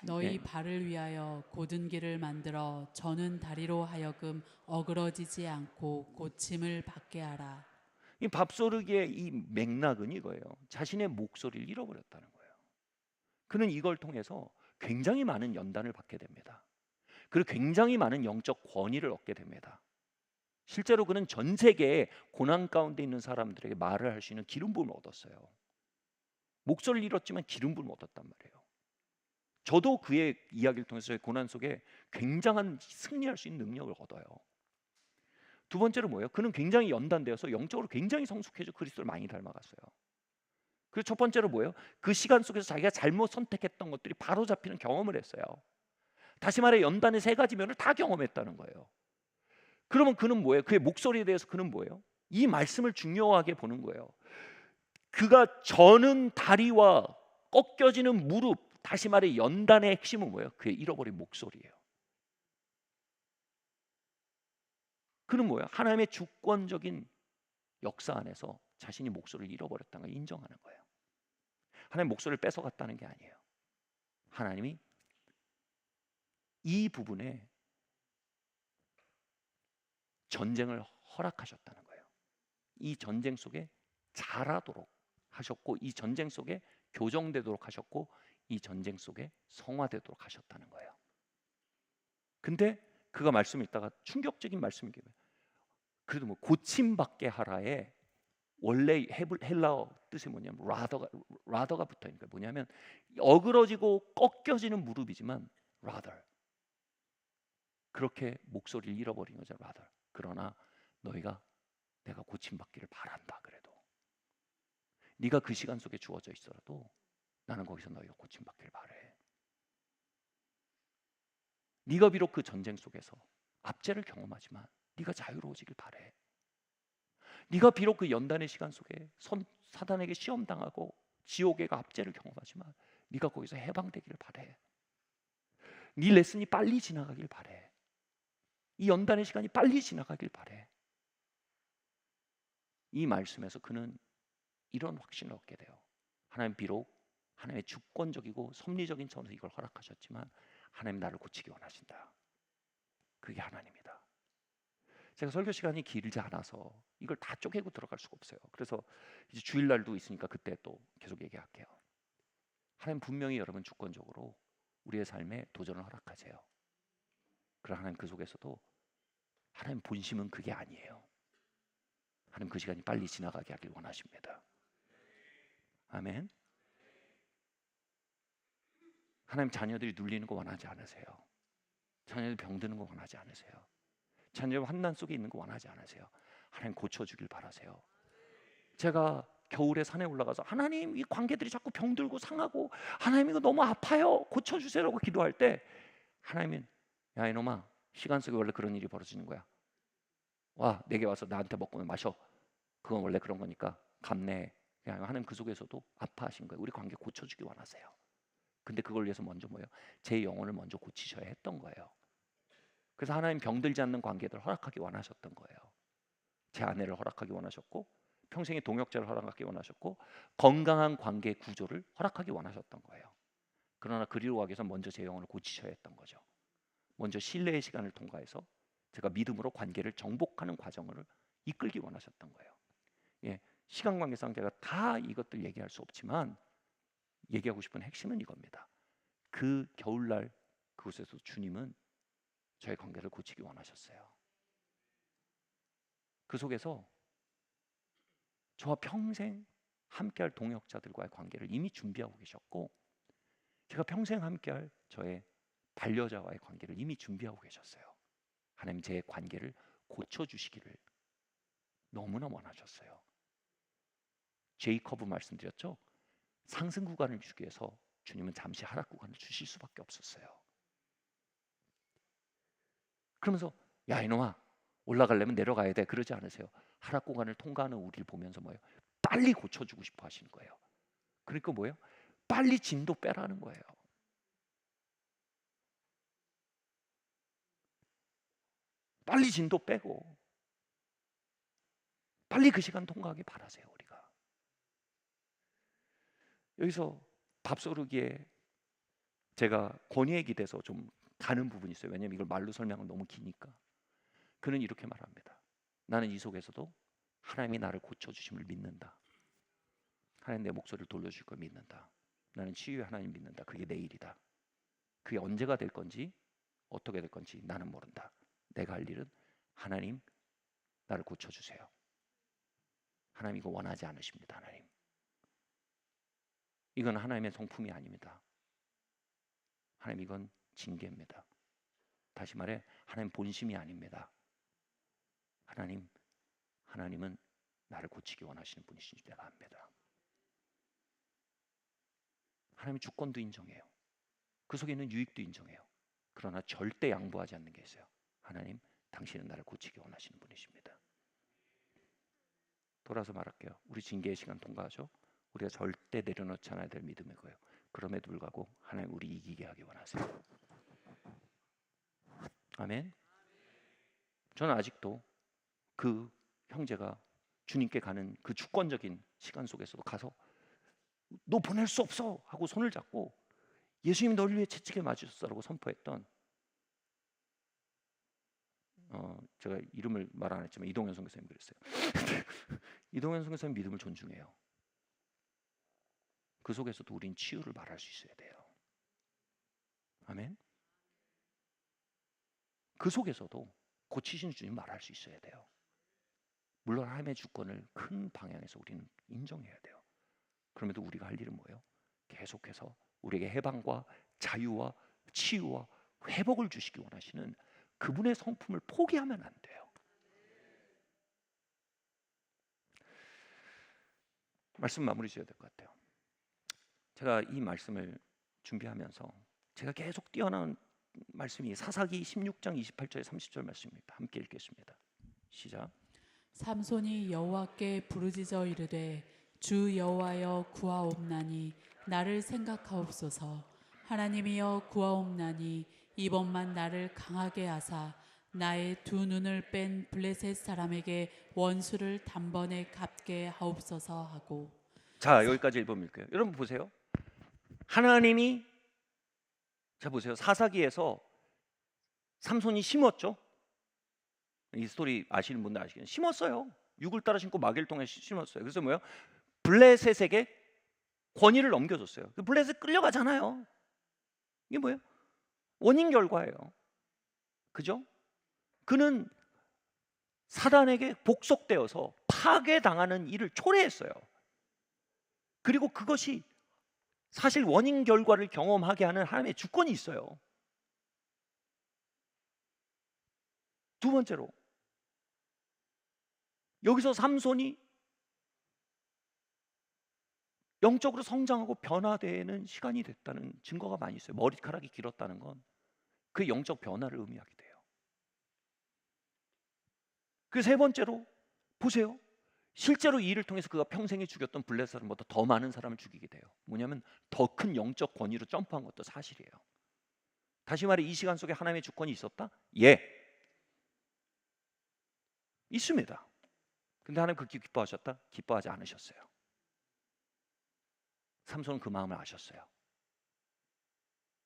너희 네. 발을 위하여 곧은 길을 만들어 저는 다리로 하여금 어그러지지 않고 고침을 받게 하라. 이 밥소르기의 이 맥락은 이거예요. 자신의 목소리를 잃어버렸다는 거예요. 그는 이걸 통해서 굉장히 많은 연단을 받게 됩니다. 그리고 굉장히 많은 영적 권위를 얻게 됩니다. 실제로 그는 전 세계에 고난 가운데 있는 사람들에게 말을 할 수 있는 기름 부음을 얻었어요. 목소리를 잃었지만 기름 부음을 얻었단 말이에요. 저도 그의 이야기를 통해서 저의 고난 속에 굉장한 승리할 수 있는 능력을 얻어요. 두 번째로 뭐예요? 그는 굉장히 연단되어서 영적으로 굉장히 성숙해져 그리스도를 많이 닮아갔어요. 그리고 첫 번째로 뭐예요? 그 시간 속에서 자기가 잘못 선택했던 것들이 바로 잡히는 경험을 했어요. 다시 말해 연단의 세 가지 면을 다 경험했다는 거예요. 그러면 그는 뭐예요? 그의 목소리에 대해서 그는 뭐예요? 이 말씀을 중요하게 보는 거예요. 그가 저는 다리와 꺾여지는 무릎, 다시 말해 연단의 핵심은 뭐예요? 그의 잃어버린 목소리예요. 그는 뭐예요? 하나님의 주권적인 역사 안에서 자신이 목소리를 잃어버렸다는 걸 인정하는 거예요. 하나님 목소리를 뺏어갔다는 게 아니에요. 하나님이 이 부분에 전쟁을 허락하셨다는 거예요. 이 전쟁 속에 잘하도록 하셨고, 이 전쟁 속에 교정되도록 하셨고, 이 전쟁 속에 성화되도록 하셨다는 거예요. 근데 그가 말씀을 읽다가 충격적인 말씀이 게 그래도 뭐 고침받게 하라에 원래 헬라어 뜻이 뭐냐면 라더가 붙어 있는 거예요. 뭐냐면 어그러지고 꺾여지는 무릎이지만 rather 그렇게 목소리를 잃어버린 거죠. rather 그러나 너희가 내가 고침받기를 바란다. 그래도 네가 그 시간 속에 주어져 있어도 나는 거기서 너희가 고침받기를 바래. 네가 비록 그 전쟁 속에서 압제를 경험하지만 네가 자유로워지길 바래. 네가 비록 그 연단의 시간 속에 사단에게 시험당하고 지옥의 압제를 경험하지만 네가 거기서 해방되기를 바래. 네 레슨이 빨리 지나가길 바래. 이 연단의 시간이 빨리 지나가길 바래. 이 말씀에서 그는 이런 확신을 얻게 돼요. 하나님 비록 하나님의 주권적이고 섭리적인 차원에서 이걸 허락하셨지만 하나님 나를 고치기 원하신다. 그게 하나님이다. 제가 설교 시간이 길지 않아서 이걸 다 쪼개고 들어갈 수가 없어요. 그래서 이제 주일날도 있으니까 그때 또 계속 얘기할게요. 하나님 분명히 여러분 주권적으로 우리의 삶에 도전을 허락하세요. 그러나 하나님 그 속에서도 하나님 본심은 그게 아니에요. 하나님 그 시간이 빨리 지나가게 하길 원하십니다. 아멘. 하나님 자녀들이 눌리는 거 원하지 않으세요. 자녀들 병드는 거 원하지 않으세요. 자녀들 환난 속에 있는 거 원하지 않으세요. 하나님 고쳐주길 바라세요. 제가 겨울에 산에 올라가서 하나님 이 관계들이 자꾸 병들고 상하고 하나님 이거 너무 아파요 고쳐주세요라고 기도할 때 하나님은 야 이놈아 시간 속에 원래 그런 일이 벌어지는 거야. 와 내게 와서 나한테 먹고 마셔. 그건 원래 그런 거니까 감내해. 하나님 그 속에서도 아파하신 거예요. 우리 관계 고쳐주기 원하세요. 근데 그걸 위해서 먼저 뭐예요? 제 영혼을 먼저 고치셔야 했던 거예요. 그래서 하나님 병들지 않는 관계들을 허락하기 원하셨던 거예요. 제 아내를 허락하기 원하셨고 평생의 동역자를 허락하기 원하셨고 건강한 관계 구조를 허락하기 원하셨던 거예요. 그러나 그리로 가기 위해서 먼저 제 영혼을 고치셔야 했던 거죠. 먼저 신뢰의 시간을 통과해서 제가 믿음으로 관계를 정복하는 과정을 이끌기 원하셨던 거예요. 예, 시간 관계상 제가 다 이것들 얘기할 수 없지만 얘기하고 싶은 핵심은 이겁니다. 그 겨울날 그곳에서 주님은 저의 관계를 고치기 원하셨어요. 그 속에서 저와 평생 함께할 동역자들과의 관계를 이미 준비하고 계셨고 제가 평생 함께할 저의 반려자와의 관계를 이미 준비하고 계셨어요. 하나님 제 관계를 고쳐주시기를 너무나 원하셨어요. 제이커브 말씀드렸죠. 상승 구간을 주기 위해서 주님은 잠시 하락 구간을 주실 수밖에 없었어요. 그러면서 야 이놈아 올라가려면 내려가야 돼 그러지 않으세요. 하락 구간을 통과하는 우리를 보면서 뭐예요? 빨리 고쳐주고 싶어 하시는 거예요. 그러니까 뭐예요? 빨리 진도 빼라는 거예요. 빨리 진도 빼고 빨리 그 시간 통과하기 바라세요. 우리가 여기서 밥소르기에 제가 권위에 기대서 좀 가는 부분이 있어요. 왜냐하면 이걸 말로 설명하면 너무 기니까. 그는 이렇게 말합니다. 나는 이 속에서도 하나님이 나를 고쳐주심을 믿는다. 하나님 내 목소리를 돌려줄 걸 믿는다. 나는 치유의 하나님 믿는다. 그게 내일이다. 그게 언제가 될 건지 어떻게 될 건지 나는 모른다. 내가 할 일은 하나님 나를 고쳐주세요. 하나님 이거 원하지 않으십니다. 하나님 이건 하나님의 성품이 아닙니다. 하나님 이건 징계입니다. 다시 말해 하나님 본심이 아닙니다. 하나님은 나를 고치기 원하시는 분이신 줄 내가 압니다. 하나님의 주권도 인정해요. 그 속에 있는 유익도 인정해요. 그러나 절대 양보하지 않는 게 있어요. 하나님 당신은 나를 고치기 원하시는 분이십니다. 돌아서 말할게요. 우리 징계의 시간 통과하죠. 우리가 절대 내려놓지 않아야 될 믿음의 거예요. 그럼에도 불구하고 하나님 우리 이기게 하기 원하세요. 아멘. 저는 아직도 그 형제가 주님께 가는 그 주권적인 시간 속에서도 가서 너 보낼 수 없어 하고 손을 잡고 예수님 너를 위해 채찍에 맞으셨다고 선포했던 제가 이름을 말 안 했지만 이동현 선교사님 그랬어요. 이동현 선교사님 믿음을 존중해요. 그 속에서도 우린 치유를 말할 수 있어야 돼요. 아멘. 그 속에서도 고치신 주님 말할 수 있어야 돼요. 물론 하나님의 주권을 큰 방향에서 우리는 인정해야 돼요. 그럼에도 우리가 할 일은 뭐예요? 계속해서 우리에게 해방과 자유와 치유와 회복을 주시기 원하시는 그분의 성품을 포기하면 안 돼요. 말씀 마무리 지어야 될 것 같아요. 제가 이 말씀을 준비하면서 제가 계속 뛰어나온 말씀이 사사기 16장 28절에 30절 말씀입니다. 함께 읽겠습니다. 시작. 삼손이 여호와께 부르짖어 이르되 주 여호와여 구하옵나니 나를 생각하옵소서. 하나님이여 구하옵나니 이번만 나를 강하게 하사 나의 두 눈을 뺀 블레셋 사람에게 원수를 단번에 갚게 하옵소서 하고. 자, 여기까지 읽어볼게요. 여러분 보세요. 하나님이 자 보세요. 사사기에서 삼손이 심었죠. 이 스토리 아시는 분들 아시겠죠? 심었어요. 육을 따라 심고 마귀를 통해 심었어요. 그래서 뭐예요? 블레셋에게 권위를 넘겨줬어요. 블레셋 끌려가잖아요. 이게 뭐예요? 원인 결과예요. 그죠? 그는 사단에게 복속되어서 파괴당하는 일을 초래했어요. 그리고 그것이 사실 원인 결과를 경험하게 하는 하나님의 주권이 있어요. 두 번째로 여기서 삼손이 영적으로 성장하고 변화되는 시간이 됐다는 증거가 많이 있어요. 머리카락이 길었다는 건 그 영적 변화를 의미하게 돼요. 그 세 번째로 보세요. 실제로 이 일을 통해서 그가 평생에 죽였던 블레셋 사람보다 더 많은 사람을 죽이게 돼요. 뭐냐면 더 큰 영적 권위로 점프한 것도 사실이에요. 다시 말해 이 시간 속에 하나님의 주권이 있었다? 예. 있습니다. 근데 하나님 그렇게 기뻐하셨다? 기뻐하지 않으셨어요. 삼손은 그 마음을 아셨어요.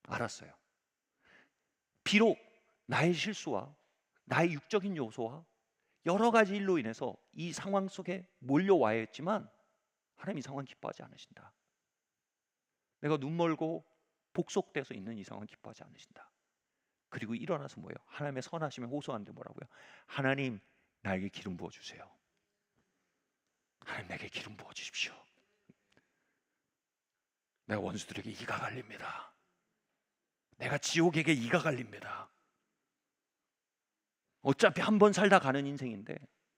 알았어요. 비록 나의 실수와 나의 육적인 요소와 여러 가지 일로 인해서 이 상황 속에 몰려와야 했지만 하나님 이 상황 기뻐하지 않으신다. 내가 눈 멀고 복속돼서 있는 이 상황 기뻐하지 않으신다. 그리고 일어나서 뭐예요? 하나님의 선하심에 호소하는데 뭐라고요? 하나님 나에게 기름 부어주세요. 하나님 내게 기름 부어주십시오. 내가 원수들에게 이가 갈립니다. 내가 지옥에게 이가 갈립니다. 어차피 한 번 살다 가는 인생인데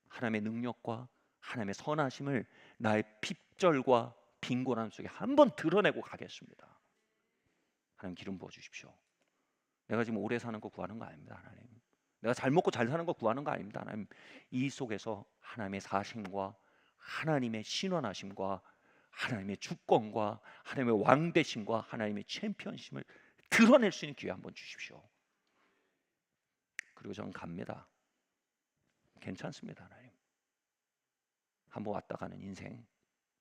하나님의 능력과 하나님의 선하심을 나의 핍절과 빈곤함 속에 한 번 드러내고 가겠습니다. 하나님 기름 부어주십시오. 내가 지금 오래 사는 거 구하는 거 아닙니다. 하나님 내가 잘 먹고 잘 사는 거 구하는 거 아닙니다. 하나님 이 속에서 하나님의 사심과 하나님의 신원하심과 하나님의 주권과 하나님의 왕되심과 하나님의 챔피언심을 드러낼 수 있는 기회 한번 주십시오. 그리고 저는 갑니다. 괜찮습니다. 하나님 한번 왔다 가는 인생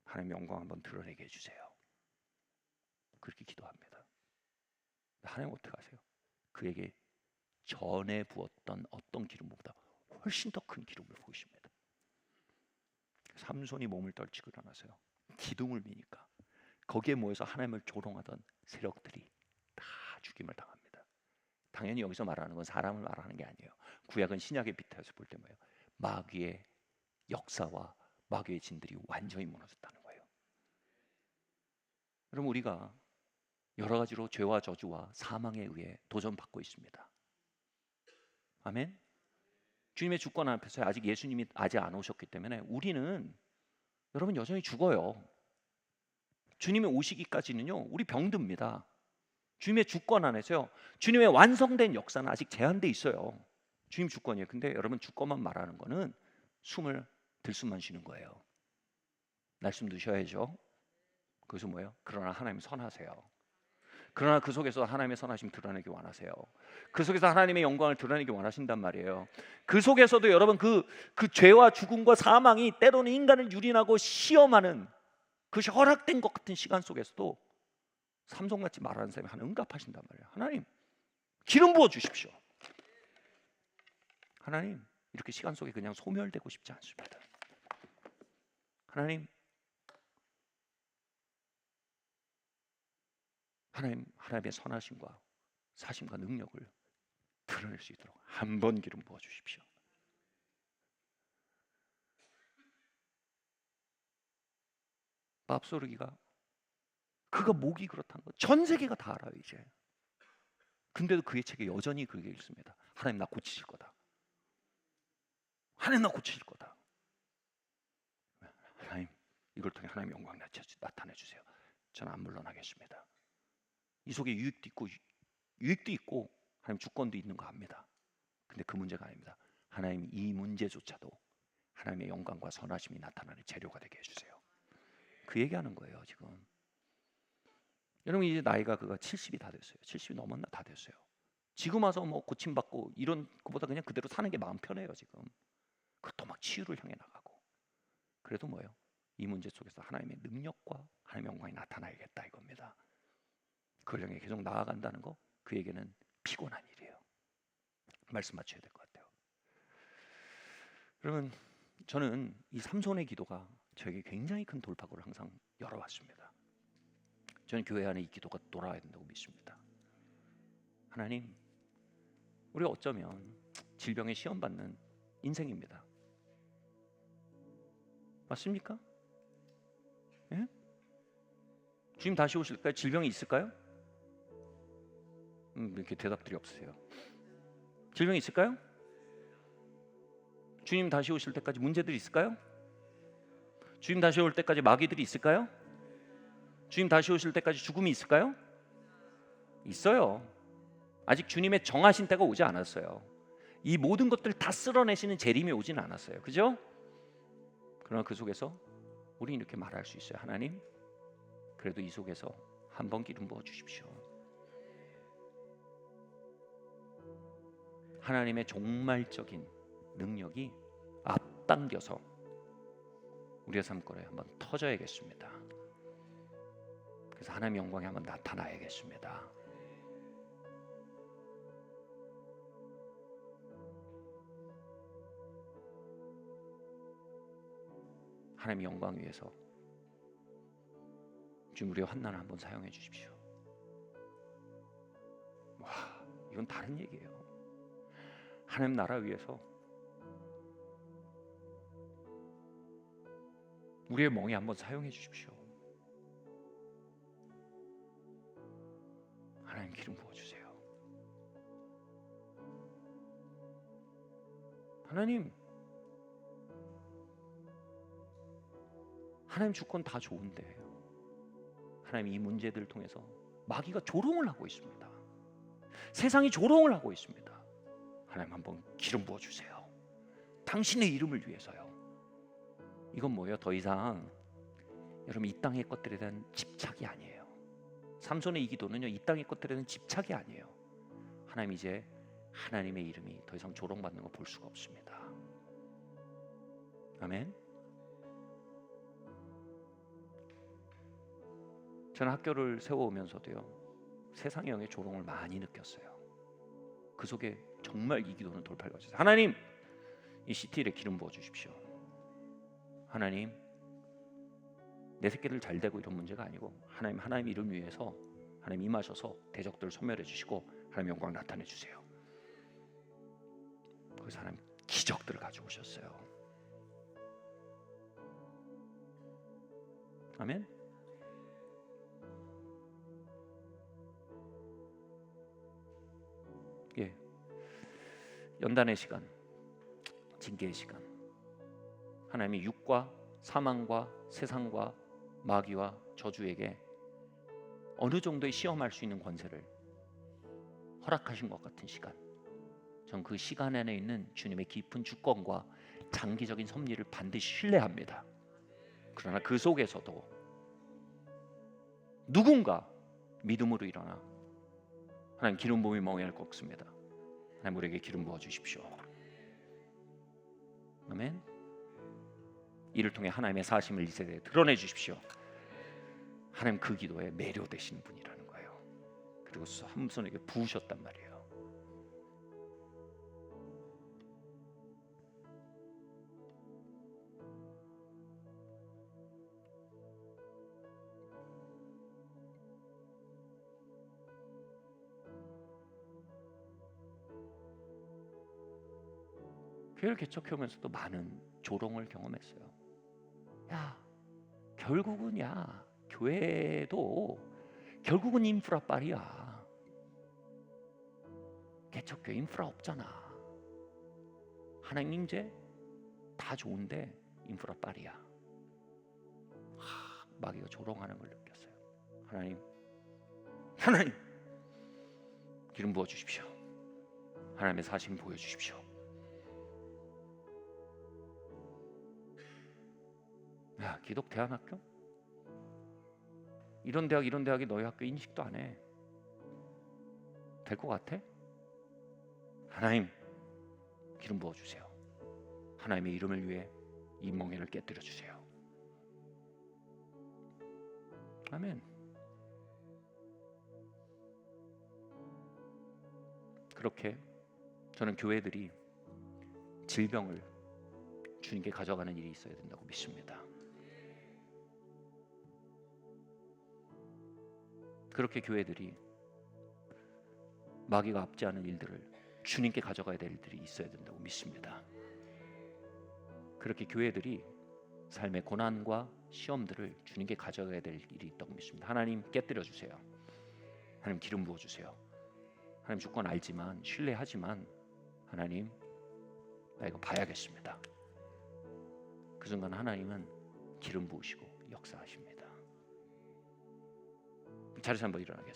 하나님 영광 한번 드러내게 해주세요. 그렇게 기도합니다. 하나님 어떻게 하세요? 그에게 전에 부었던 어떤 기름보다 훨씬 더 큰 기름을 부으십니다. 삼손이 몸을 떨치고 일어나서요, 기둥을 미니까 거기에 모여서 하나님을 조롱하던 세력들이 다 죽임을 당합니다. 당연히 여기서 말하는 건 사람을 말하는 게 아니에요. 구약은 신약의 비타에서 볼 때 뭐예요? 마귀의 역사와 마귀의 진들이 완전히 무너졌다는 거예요. 여러분, 우리가 여러 가지로 죄와 저주와 사망에 의해 도전받고 있습니다. 아멘. 주님의 주권 앞에서 아직 예수님이 아직 안 오셨기 때문에 우리는 여러분 여전히 죽어요. 주님이 오시기까지는요, 우리 병듭니다. 주님의 주권 안에서요, 주님의 완성된 역사는 아직 제한돼 있어요. 주님 주권이에요. 근데 여러분, 주권만 말하는 거는 숨을 들숨만 쉬는 거예요. 날숨도 쉬어야죠. 그것은 뭐예요? 그러나 하나님 선하세요. 그러나 그 속에서 하나님의 선하심 드러내기 원하세요. 그 속에서 하나님의 영광을 드러내기 원하신단 말이에요. 그 속에서도 여러분 그 죄와 죽음과 사망이 때로는 인간을 유린하고 시험하는 그것이 허락된 것 같은 시간 속에서도 삼손같이 말하는 사람이 하나님 응답하신단 말이에요. 하나님 기름 부어 주십시오. 하나님 이렇게 시간 속에 그냥 소멸되고 싶지 않습니다. 하나님의 선하심과 사심과 능력을 드러낼 수 있도록 한 번 기름 부어 주십시오. 밥소르기가 그가 목이 그렇다는 거 전 세계가 다 알아요 이제. 근데도 그의 책에 여전히 그게 있습니다. 하나님 나 고치실 거다. 하나님 나 고치실 거다. 하나님 이걸 통해 하나님 영광 나타내 주세요. 저는 안 물러나겠습니다. 이 속에 유익도 있고 하나님 주권도 있는 거 압니다. 근데 그 문제가 아닙니다. 하나님 이 문제조차도 하나님의 영광과 선하심이 나타나는 재료가 되게 해주세요. 그 얘기하는 거예요 지금. 여러분 이제 나이가 그가 70이 다 됐어요. 70이 넘었나 다 됐어요. 지금 와서 뭐 고침받고 이런 것보다 그냥 그대로 사는 게 마음 편해요 지금. 그것도 막 치유를 향해 나가고. 그래도 뭐예요? 이 문제 속에서 하나님의 능력과 하나님의 영광이 나타나야겠다 이겁니다. 그걸 향해 계속 나아간다는 거, 그에게는 피곤한 일이에요. 말씀 맞춰야 될 것 같아요. 여러분 저는 이 삼손의 기도가 저에게 굉장히 큰 돌파구를 항상 열어왔습니다. 저는 교회 안에 이 기도가 돌아와야 된다고 믿습니다. 하나님, 우리가 어쩌면 질병에 시험받는 인생입니다. 맞습니까? 예? 주님 다시 오실 때까지 질병이 있을까요? 이렇게 대답들이 없으세요. 질병이 있을까요? 주님 다시 오실 때까지 문제들이 있을까요? 주님 다시 올 때까지 마귀들이 있을까요? 주님 다시 오실 때까지 죽음이 있을까요? 있어요. 아직 주님의 정하신 때가 오지 않았어요. 이 모든 것들 다 쓸어내시는 재림이 오진 않았어요. 그죠? 그러나 그 속에서 우리는 이렇게 말할 수 있어요. 하나님, 그래도 이 속에서 한 번 기름 부어 주십시오. 하나님의 종말적인 능력이 앞당겨서 우리의 삶거리에 한번 터져야겠습니다. 그래서 하나님의 영광이 한번 나타나야겠습니다. 하나님의 영광 위해서 주님 우리의 환난을 한번 사용해 주십시오. 와, 이건 다른 얘기예요. 하나님 나라 위해서 우리의 멍에 한번 사용해 주십시오. 하나님 기름 부어주세요. 하나님 주권 다 좋은데 하나님 이 문제들을 통해서 마귀가 조롱을 하고 있습니다. 세상이 조롱을 하고 있습니다. 하나님 한번 기름 부어주세요. 당신의 이름을 위해서요. 이건 뭐예요? 더 이상 여러분 이 땅의 것들에 대한 집착이 아니에요. 삼손의 이 기도는요, 이 땅의 것들에 대한 집착이 아니에요. 하나님 이제 하나님의 이름이 더 이상 조롱받는 거 볼 수가 없습니다. 아멘. 저는 학교를 세워오면서도요, 세상의 영의 조롱을 많이 느꼈어요. 그 속에 정말 이 기도는 돌파를 가졌어요. 하나님, 이 CTL에 기름 부어 주십시오. 하나님, 내 새끼들 잘 되고 이런 문제가 아니고 하나님 이름 위해서 하나님 임하셔서 대적들을 소멸해 주시고 하나님 영광 나타내 주세요. 그래서 하나님 기적들을 가져오셨어요. 아멘. 예, 연단의 시간, 징계의 시간, 하나님이 육과 사망과 세상과 마귀와 저주에게 어느 정도의 시험할 수 있는 권세를 허락하신 것 같은 시간, 전 그 시간 안에 있는 주님의 깊은 주권과 장기적인 섭리를 반드시 신뢰합니다. 그러나 그 속에서도 누군가 믿음으로 일어나 하나님 기름 부음이 멍해할 것 없습니다. 하나님 우리에게 기름 부어 주십시오. 아멘. 이를 통해 하나님의 사심을 이 세대에 드러내 주십시오. 하나님 그 기도에 매료되시는 분이라는 거예요. 그리고 삼손에게 부으셨단 말이에요. 교회를 개척해오면서도 많은 조롱을 경험했어요. 야, 결국은 교회도 결국은 인프라빨이야. 개척교회 인프라 없잖아. 하나님 임재 다 좋은데 인프라빨이야. 마귀가 조롱하는 걸 느꼈어요. 하나님 기름 부어 주십시오. 하나님의 사심 보여 주십시오. 야, 기독 대안학교? 이런 대학이 너희 학교 인식도 안 해. 될 것 같아? 하나님 기름 부어 주세요. 하나님의 이름을 위해 이 멍에를 깨뜨려 주세요. 아멘. 그렇게 저는 교회들이 질병을 주님께 가져가는 일이 있어야 된다고 믿습니다. 그렇게 교회들이 마귀가 압제하는 일들을 주님께 가져가야 될 일들이 있어야 된다고 믿습니다. 그렇게 교회들이 삶의 고난과 시험들을 주님께 가져가야 될 일이 있다고 믿습니다. 하나님 깨뜨려 주세요. 하나님 기름 부어 주세요. 하나님 주권 알지만 신뢰하지만 하나님 나 이거 봐야겠습니다. 그 순간 하나님은 기름 부으시고 역사하십니다. 자리에서 한번 일어나겠습니다.